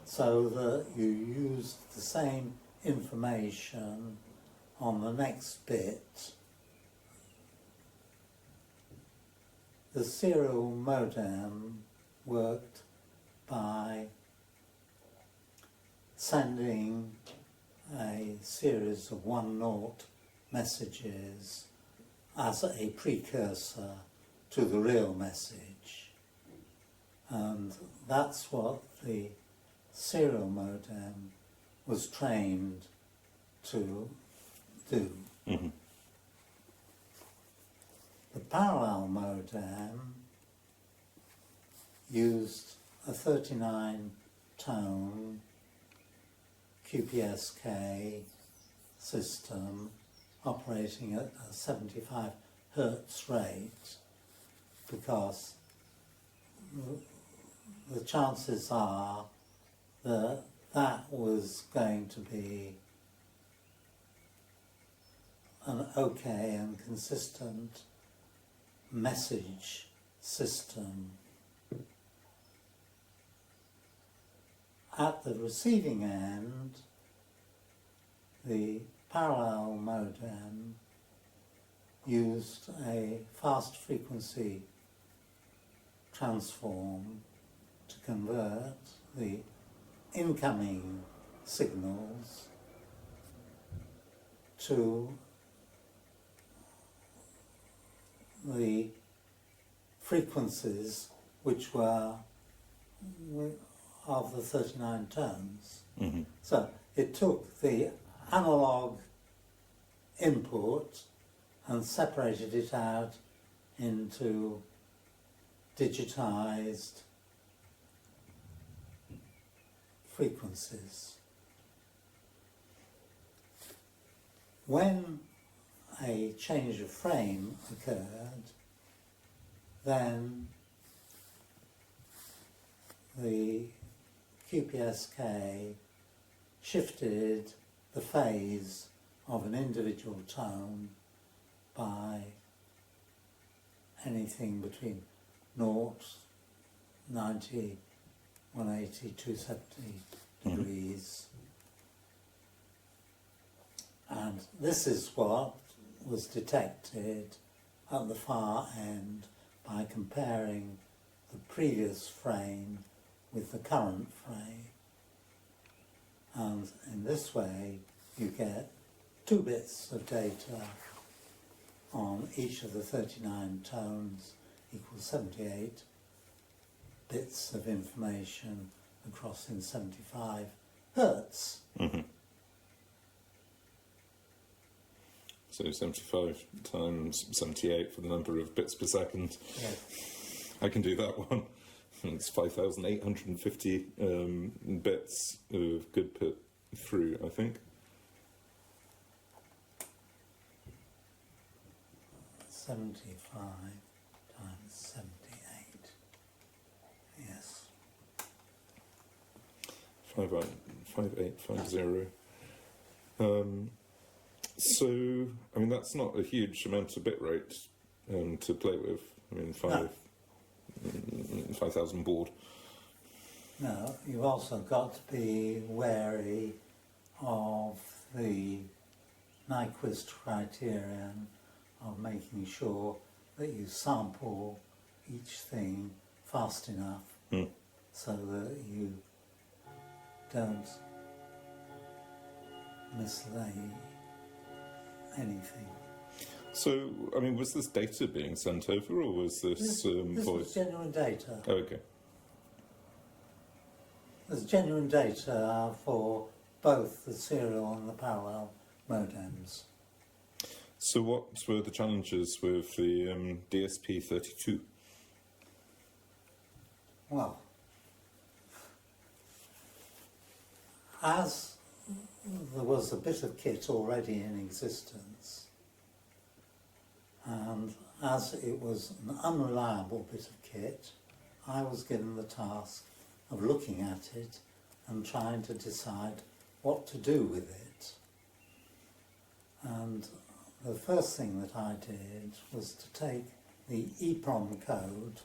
Speaker 2: so that you used the same information on the next bit. The serial modem worked by sending a series of 1-0 messages as a precursor to the real message. And that's what the serial modem was trained to do. The parallel modem used a 39-tone QPSK system operating at a 75 Hertz rate, because the chances are that that was going to be an okay and consistent message system. At the receiving end, the parallel modem used a fast frequency transform to convert the incoming signals to the frequencies which were of the 39 tones.
Speaker 1: Mm-hmm.
Speaker 2: So it took the analogue input and separated it out into digitized frequencies. When a change of frame occurred, then the QPSK shifted the phase of an individual tone by anything between 0, 90, 180, 270 degrees. And this is what was detected at the far end by comparing the previous frame with the current frame. And in this way, you get 2 bits of data on each of the 39 tones equals 78 bits of information across in 75 hertz.
Speaker 1: Mm-hmm. So 75 times 78 for the number of bits per second.
Speaker 2: Yes.
Speaker 1: I can do that one. It's 5,850 bits of good put through, I think.
Speaker 2: 75 times 78. Yes.
Speaker 1: 5850. So, I mean, that's not a huge amount of bit rate to play with. I mean, 5,000 baud.
Speaker 2: No, you've also got to be wary of the Nyquist criterion of making sure that you sample each thing fast enough so that you don't mislay anything.
Speaker 1: So, I mean, was this data being sent over, or was this
Speaker 2: This
Speaker 1: voice?
Speaker 2: was genuine data.
Speaker 1: Oh, okay.
Speaker 2: There's genuine data for both the serial and the parallel modems.
Speaker 1: So what were the challenges with the DSP32?
Speaker 2: Well, as there was a bit of kit already in existence, and as it was an unreliable bit of kit, I was given the task of looking at it and trying to decide what to do with it. And the first thing that I did was to take the EEPROM code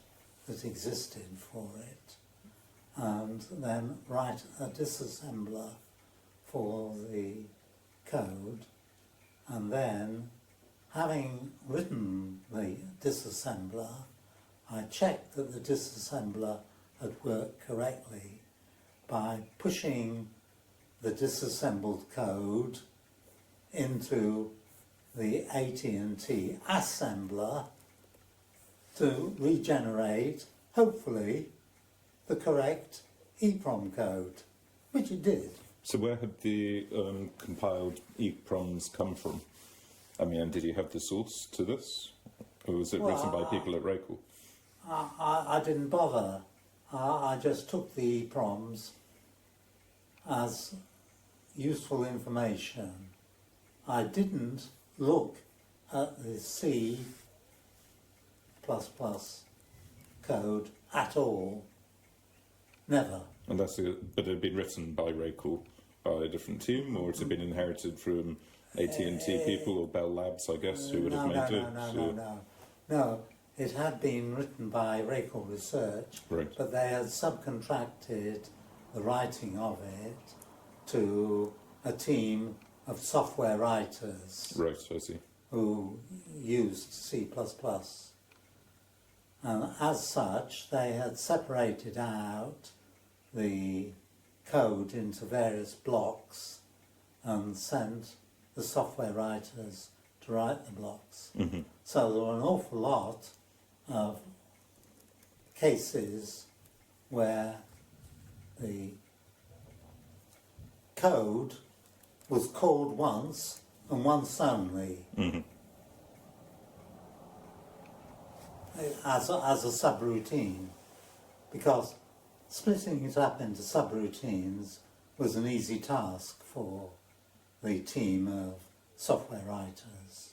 Speaker 2: that existed for it and then write a disassembler for the code, and then, having written the disassembler, I checked that the disassembler had worked correctly by pushing the disassembled code into the AT&T assembler to regenerate, hopefully, the correct EEPROM code, which it did.
Speaker 1: So where had the compiled EEPROMs come from? I mean, did you have the source to this? Or was it written by people at Racal?
Speaker 2: I didn't bother. I just took the EEPROMs as useful information. I didn't look at the C++ code at all. Never.
Speaker 1: And but it had been written by Racal by a different team, or it had been inherited from AT&T people or Bell Labs, I guess, who would have made it?
Speaker 2: No. it had been written by Racal Research,
Speaker 1: Right.
Speaker 2: but they had subcontracted the writing of it to a team of software writers
Speaker 1: Right, I see.
Speaker 2: who used C++. And as such, they had separated out the code into various blocks and sent the software writers to write the blocks.
Speaker 1: Mm-hmm.
Speaker 2: So there were an awful lot of cases where the code was called once and once only
Speaker 1: Mm-hmm.
Speaker 2: as a subroutine, because splitting it up into subroutines was an easy task for the team of software writers.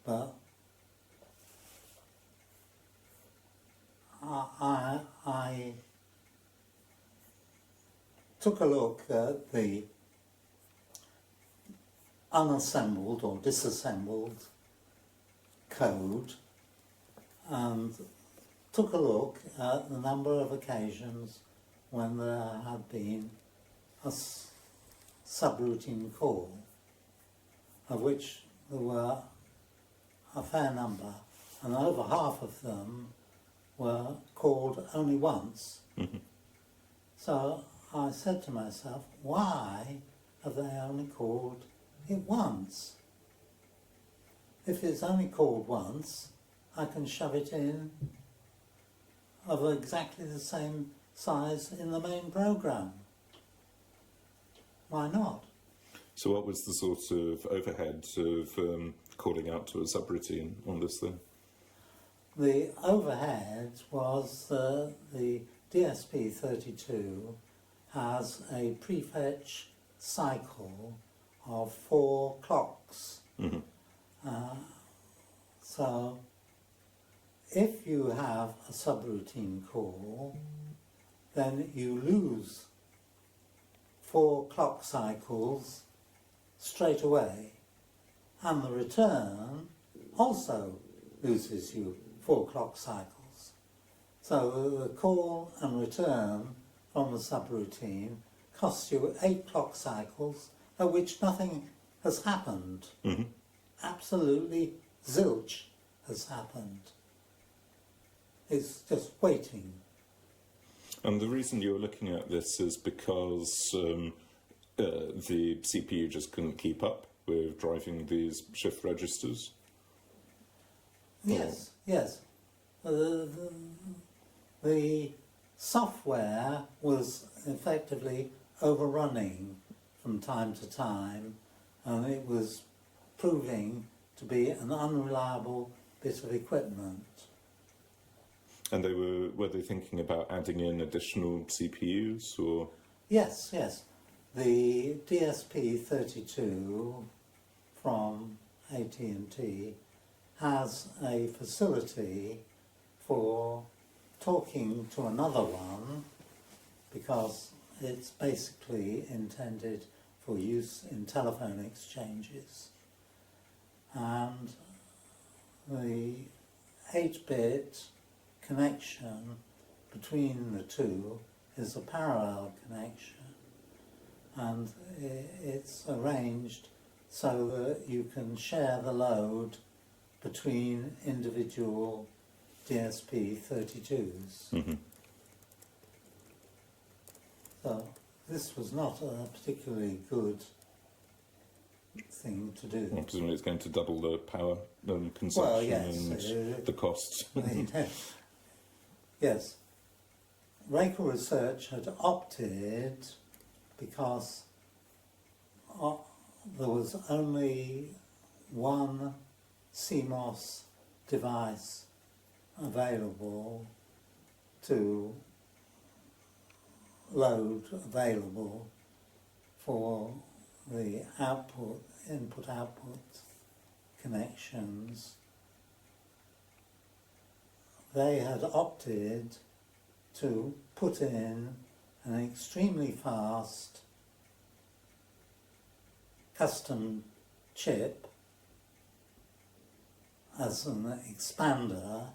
Speaker 2: But I took a look at the unassembled or disassembled code and took a look at the number of occasions when there had been a subroutine call, of which there were a fair number, and over half of them were called only once.
Speaker 1: Mm-hmm.
Speaker 2: So I said to myself, why have they only called it once? If it's only called once, I can shove it in of exactly the same size in the main program. Why not?
Speaker 1: So what was the sort of overhead of calling out to a subroutine on this thing?
Speaker 2: The overhead was the DSP32 has a prefetch cycle of 4 clocks.
Speaker 1: Mm-hmm.
Speaker 2: So if you have a subroutine call, then you lose 4 clock cycles straight away, and the return also loses you 4 clock cycles. So the call and return from the subroutine costs you 8 clock cycles at which nothing has happened.
Speaker 1: Mm-hmm.
Speaker 2: Absolutely zilch has happened. It's just waiting.
Speaker 1: And the reason you're looking at this is because the CPU just couldn't keep up with driving these shift registers?
Speaker 2: Yes, yes. The software was effectively overrunning from time to time, and it was proving to be an unreliable bit of equipment.
Speaker 1: And were they thinking about adding in additional CPUs, or?
Speaker 2: Yes, yes. The DSP32 from AT&T has a facility for talking to another one, because it's basically intended for use in telephone exchanges. And the 8-bit connection between the two is a parallel connection, and it's arranged so that you can share the load between individual DSP32s.
Speaker 1: Mm-hmm.
Speaker 2: So this was not a particularly good thing to do.
Speaker 1: Well, presumably it's going to double the power consumption
Speaker 2: Well, yes,
Speaker 1: and the cost.
Speaker 2: Yes. Racal Research had opted, because there was only one CMOS device available to load available for the input-output connections. They had opted to put in an extremely fast custom chip as an expander,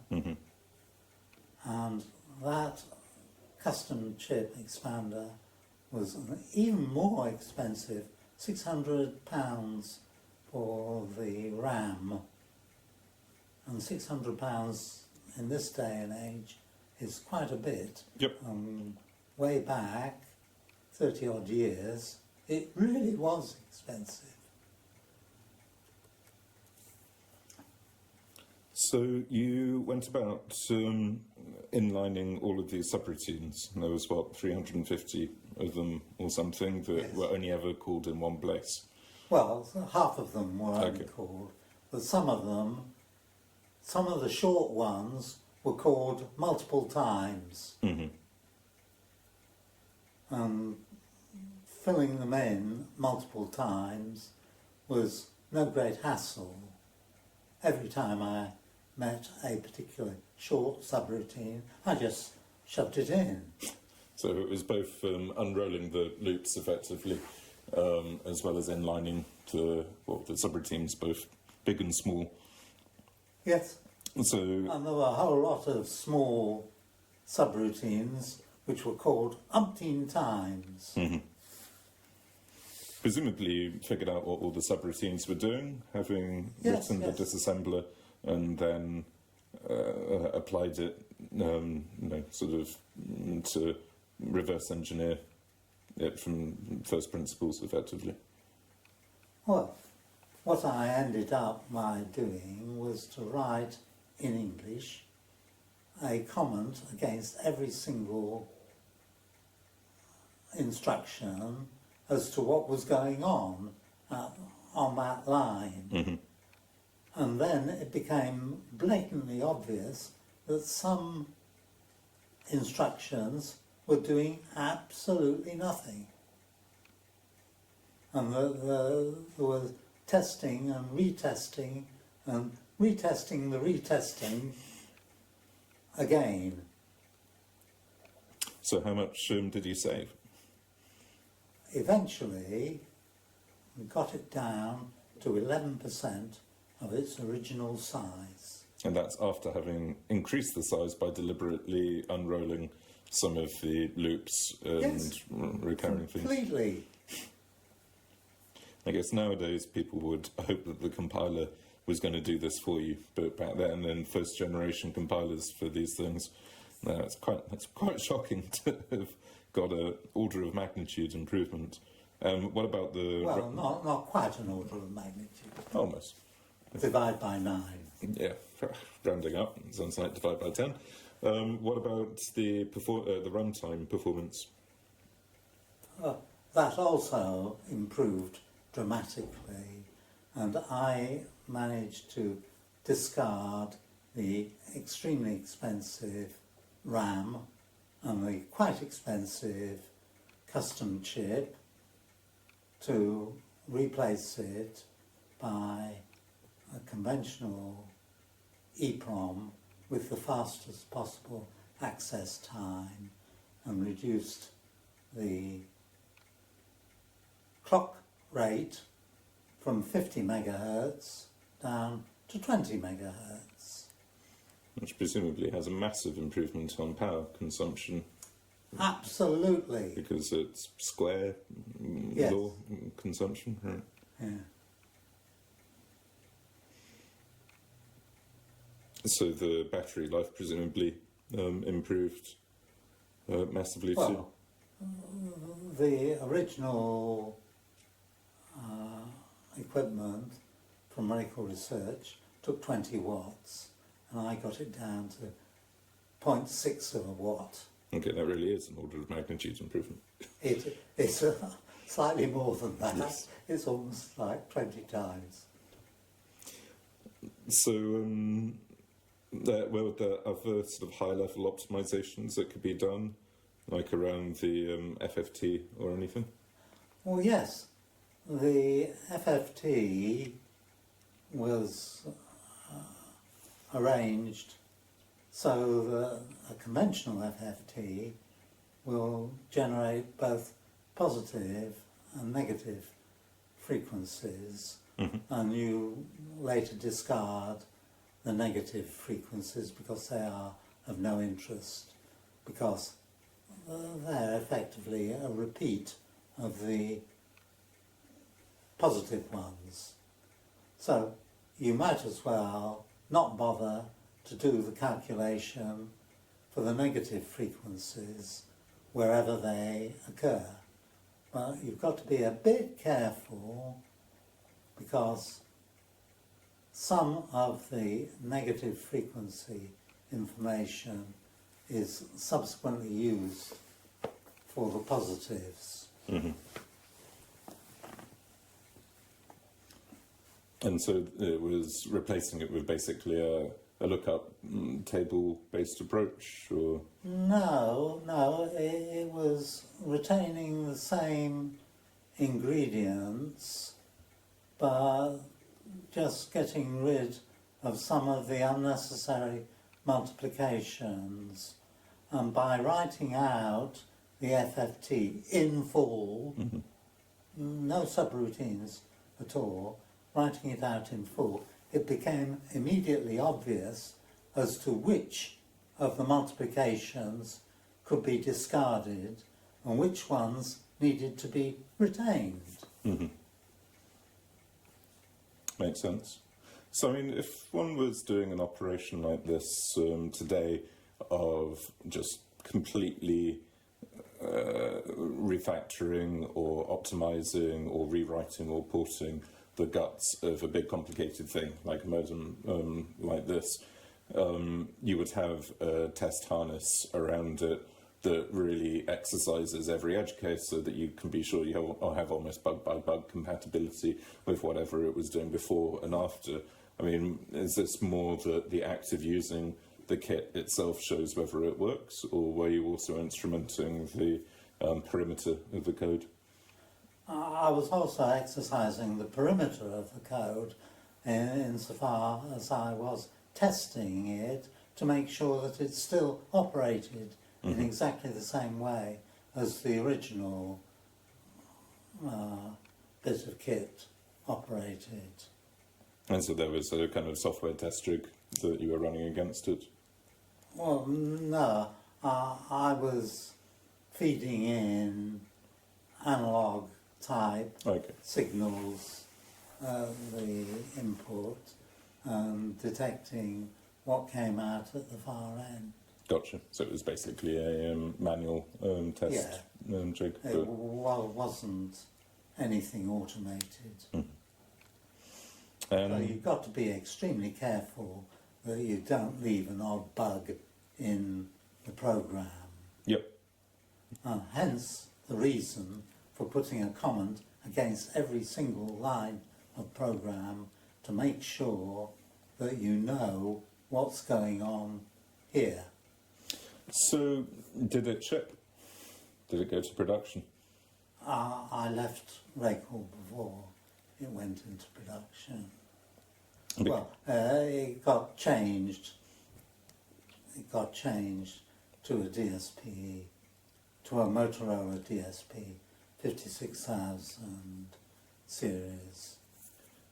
Speaker 2: and that custom chip expander was even more expensive, £600 for the RAM, and £600 in this day and age is quite a bit.
Speaker 1: Yep.
Speaker 2: Way back, 30 odd years, it really was expensive.
Speaker 1: So you went about inlining all of these subroutines. There was, what, 350 of them or something that
Speaker 2: Yes.
Speaker 1: were only ever called in one place?
Speaker 2: Well, half of them were only
Speaker 1: Okay.
Speaker 2: called, but some of the short ones were called multiple times. Filling them in multiple times was no great hassle. Every time I met a particular short subroutine, I just shoved it in.
Speaker 1: So it was both unrolling the loops effectively, as well as inlining the subroutines, both big and small.
Speaker 2: Yes.
Speaker 1: So
Speaker 2: And there were a whole lot of small subroutines which were called umpteen times.
Speaker 1: presumably you figured out what all the subroutines were doing, having
Speaker 2: Yes,
Speaker 1: written
Speaker 2: yes.
Speaker 1: the disassembler, and then applied it, to reverse engineer it from first principles, effectively.
Speaker 2: Well, what I ended up by doing was to write in English a comment against every single instruction as to what was going on that line. And then it became blatantly obvious that some instructions were doing absolutely nothing. And there was testing and retesting the retesting again.
Speaker 1: So how much did you save?
Speaker 2: Eventually, we got it down to 11% of its original size.
Speaker 1: And that's after having increased the size by deliberately unrolling some of the loops and
Speaker 2: Yes,
Speaker 1: recurring things.
Speaker 2: Completely.
Speaker 1: I guess nowadays people would hope that the compiler was going to do this for you, but back then, in first generation compilers for these things, it's quite shocking to have got an order of magnitude improvement. What about the...
Speaker 2: Well, not quite an order of magnitude.
Speaker 1: Almost.
Speaker 2: Divide by 9.
Speaker 1: Yeah, rounding up, sounds like divide by 10. What about the runtime performance?
Speaker 2: That also improved dramatically, and I managed to discard the extremely expensive RAM and the quite expensive custom chip to replace it by a conventional EEPROM with the fastest possible access time, and reduced the clock rate from 50 megahertz down to 20 megahertz.
Speaker 1: Which presumably has a massive improvement on power consumption.
Speaker 2: Absolutely.
Speaker 1: Because it's square
Speaker 2: Yes.
Speaker 1: law consumption, right?
Speaker 2: Yeah.
Speaker 1: So the battery life presumably improved massively too.
Speaker 2: Well, the original equipment from Racal Research took 20 watts, and I got it down to 0.6 of a watt.
Speaker 1: Okay, that really is an order of magnitude improvement.
Speaker 2: It's slightly more than that.
Speaker 1: Yes.
Speaker 2: It's almost like 20 times.
Speaker 1: So, were there other sort of high-level optimizations that could be done, like around the FFT or anything?
Speaker 2: Well, yes. The FFT was arranged so that a conventional FFT will generate both positive and negative frequencies, and you later discard the negative frequencies because they are of no interest, because they're effectively a repeat of the positive ones. So you might as well not bother to do the calculation for the negative frequencies wherever they occur. But you've got to be a bit careful, because some of the negative frequency information is subsequently used for the positives.
Speaker 1: Mm-hmm. And so it was replacing it with basically a lookup table-based approach, or?
Speaker 2: No, it was retaining the same ingredients, but just getting rid of some of the unnecessary multiplications. And by writing out the FFT in full,
Speaker 1: Mm-hmm.
Speaker 2: no subroutines at all, writing it out in full, it became immediately obvious as to which of the multiplications could be discarded and which ones needed to be retained.
Speaker 1: Mm-hmm. Makes sense. So, I mean, if one was doing an operation like this today of just completely refactoring or optimizing or rewriting or porting the guts of a big complicated thing like a modem like this, you would have a test harness around it that really exercises every edge case so that you can be sure you have almost bug-by-bug compatibility with whatever it was doing before and after. I mean, is this more that the act of using the kit itself shows whether it works, or were you also instrumenting the perimeter of the code?
Speaker 2: I was also exercising the perimeter of the code insofar as I was testing it to make sure that it still operated in exactly the same way as the original bit of kit operated.
Speaker 1: And so there was a kind of software test rig that you were running against it?
Speaker 2: Well, no, I was feeding in analog type signals, the input, and detecting what came out at the far end.
Speaker 1: Gotcha. So it was basically a manual test jig.
Speaker 2: It wasn't anything automated. So you've got to be extremely careful that you don't leave an odd bug in the program.
Speaker 1: Yep.
Speaker 2: Hence the reason for putting a comment against every single line of program to make sure that you know what's going on here.
Speaker 1: So, did it ship? Did it go to production?
Speaker 2: I left Racal before it went into production. Well, it got changed. It got changed to a DSP, to a Motorola DSP 56000 series.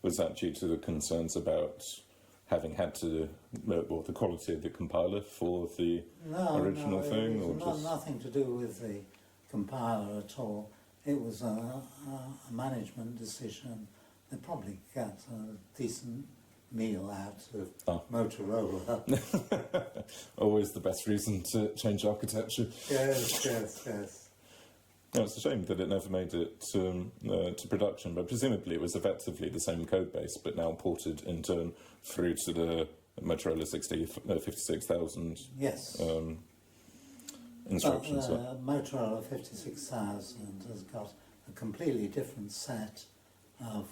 Speaker 1: Was that due to the concerns about having had to, or the quality of the compiler for the original thing?
Speaker 2: It was nothing to do with the compiler at all. It was a management decision. They probably got a decent meal out of Motorola.
Speaker 1: Always the best reason to change architecture.
Speaker 2: Yes.
Speaker 1: No, it's a shame that it never made it to production, but presumably it was effectively the same code base, but now ported in turn through to the Motorola 56000
Speaker 2: yes.
Speaker 1: instructions.
Speaker 2: Motorola 56000 has got a completely different set of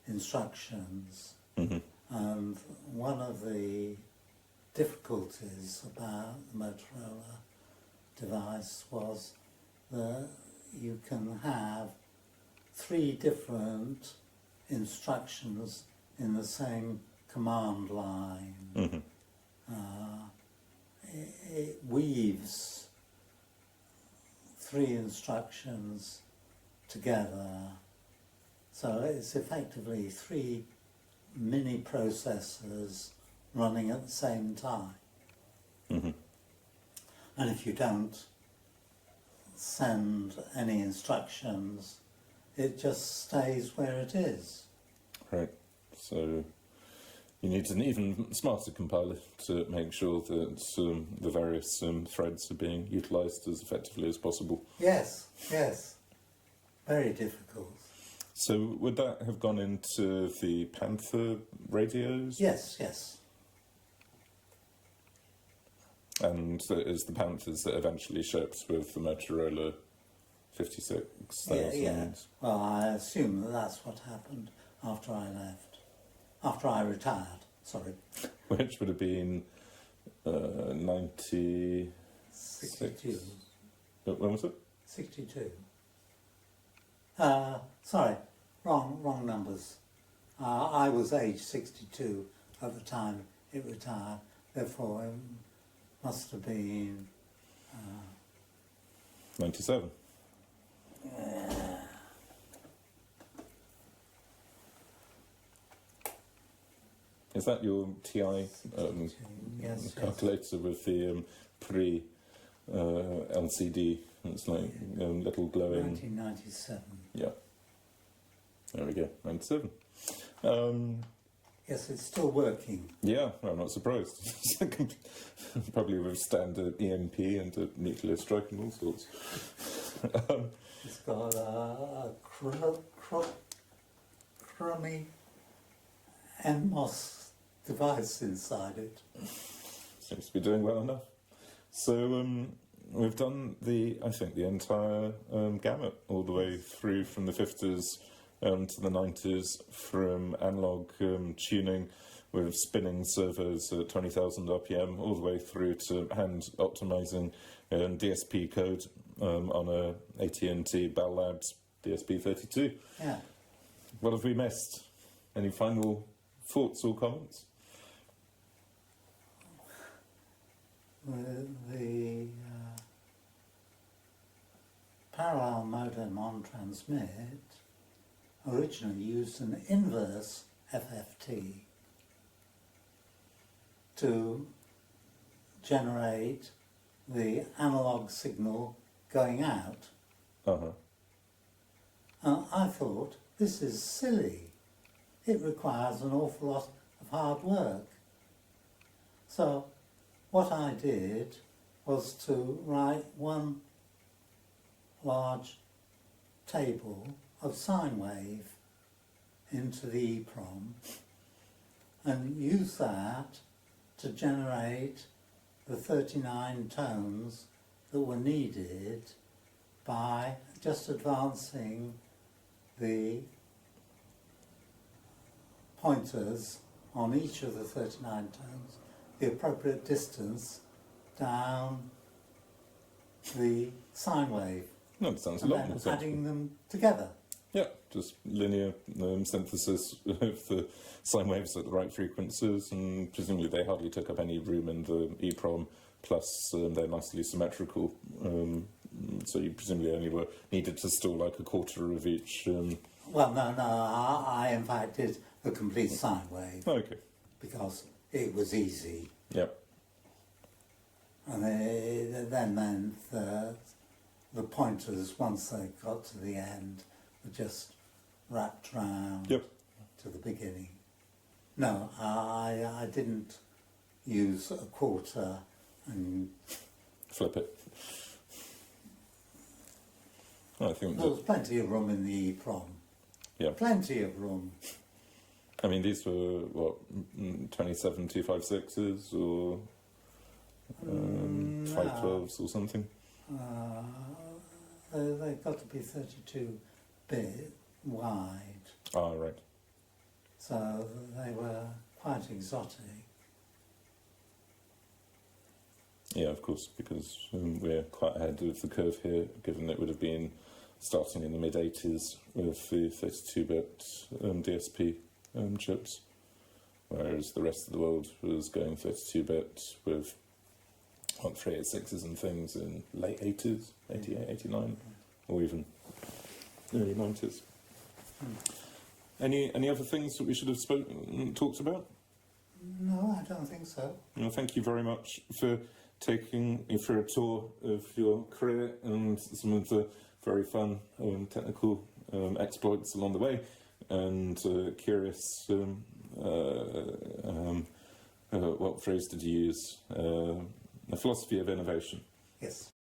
Speaker 2: instructions.
Speaker 1: Mm-hmm.
Speaker 2: And one of the difficulties about the Motorola device was that you can have 3 different instructions in the same command line.
Speaker 1: Mm-hmm.
Speaker 2: It weaves 3 instructions together, so it's effectively 3 mini processors running at the same time.
Speaker 1: Mm-hmm.
Speaker 2: And if you don't send any instructions, it just stays where it is.
Speaker 1: Right. So you need an even smarter compiler to make sure that the various threads are being utilised as effectively as possible.
Speaker 2: Yes, yes. Very difficult.
Speaker 1: So would that have gone into the Panther radios?
Speaker 2: Yes, yes.
Speaker 1: And it is the Panthers that eventually shipped with the Motorola 56,000?
Speaker 2: Yeah. Well, I assume that that's what happened after I left. After I retired, sorry.
Speaker 1: Which would have been 90...
Speaker 2: 62.
Speaker 1: When was it?
Speaker 2: 62. Sorry, wrong numbers. I was age 62 at the time it retired, therefore it must have been...
Speaker 1: 97. Is that your TI
Speaker 2: yes,
Speaker 1: calculator with the pre-LCD? It's like little glowing...
Speaker 2: 1997.
Speaker 1: Yeah. There we go, 97.
Speaker 2: Yes, it's still working.
Speaker 1: Yeah, I'm not surprised. Probably with standard EMP and a nuclear strike and all sorts.
Speaker 2: It's got a crummy NMOS device inside it.
Speaker 1: Seems to be doing well enough. So we've done I think the entire gamut, all the way through from the 50s to the 90s, from analogue tuning with spinning servos at 20,000 RPM, all the way through to hand-optimising DSP code on a AT&T Bell Labs DSP32.
Speaker 2: Yeah.
Speaker 1: What have we missed? Any final thoughts or comments?
Speaker 2: The parallel modem on transmit originally used an inverse FFT to generate the analog signal going out.
Speaker 1: Uh-huh.
Speaker 2: I thought, this is silly. It requires an awful lot of hard work. So what I did was to write one large table of sine wave into the EEPROM and use that to generate the 39 tones that were needed by just advancing the pointers on each of the 39 tones the appropriate distance down the sine wave.
Speaker 1: No, it sounds a
Speaker 2: and
Speaker 1: lot
Speaker 2: then
Speaker 1: more sensible.
Speaker 2: adding them together.
Speaker 1: Yeah, just linear synthesis of the sine waves at the right frequencies, and presumably they hardly took up any room in the EEPROM, plus they're nicely symmetrical, so you presumably only needed to store like a quarter of each...
Speaker 2: Well, no, I in fact did a complete sine wave.
Speaker 1: Okay.
Speaker 2: Because it was easy.
Speaker 1: Yep.
Speaker 2: And it then meant that the pointers, once they got to the end, were just wrapped round to the beginning. No, I didn't use a quarter and...
Speaker 1: Flip it. I think
Speaker 2: there was plenty of room in the EEPROM.
Speaker 1: Yeah.
Speaker 2: Plenty of room.
Speaker 1: I mean, these were, what, 27 256s or 512s or something?
Speaker 2: They've got to be 32-bit wide.
Speaker 1: Ah, right.
Speaker 2: So they were quite exotic.
Speaker 1: Yeah, of course, because we're quite ahead of the curve here, given it would have been starting in the mid-80s with the 32-bit DSP chips, whereas the rest of the world was going 32-bit with 386s and things in late 80s, 88, 89, or even early 90s. Any other things that we should have talked about?
Speaker 2: No, I don't think so.
Speaker 1: Well, thank you very much for taking me for a tour of your career and some of the very fun technical exploits along the way, and curious, what phrase did you use? A philosophy of innovation.
Speaker 2: Yes.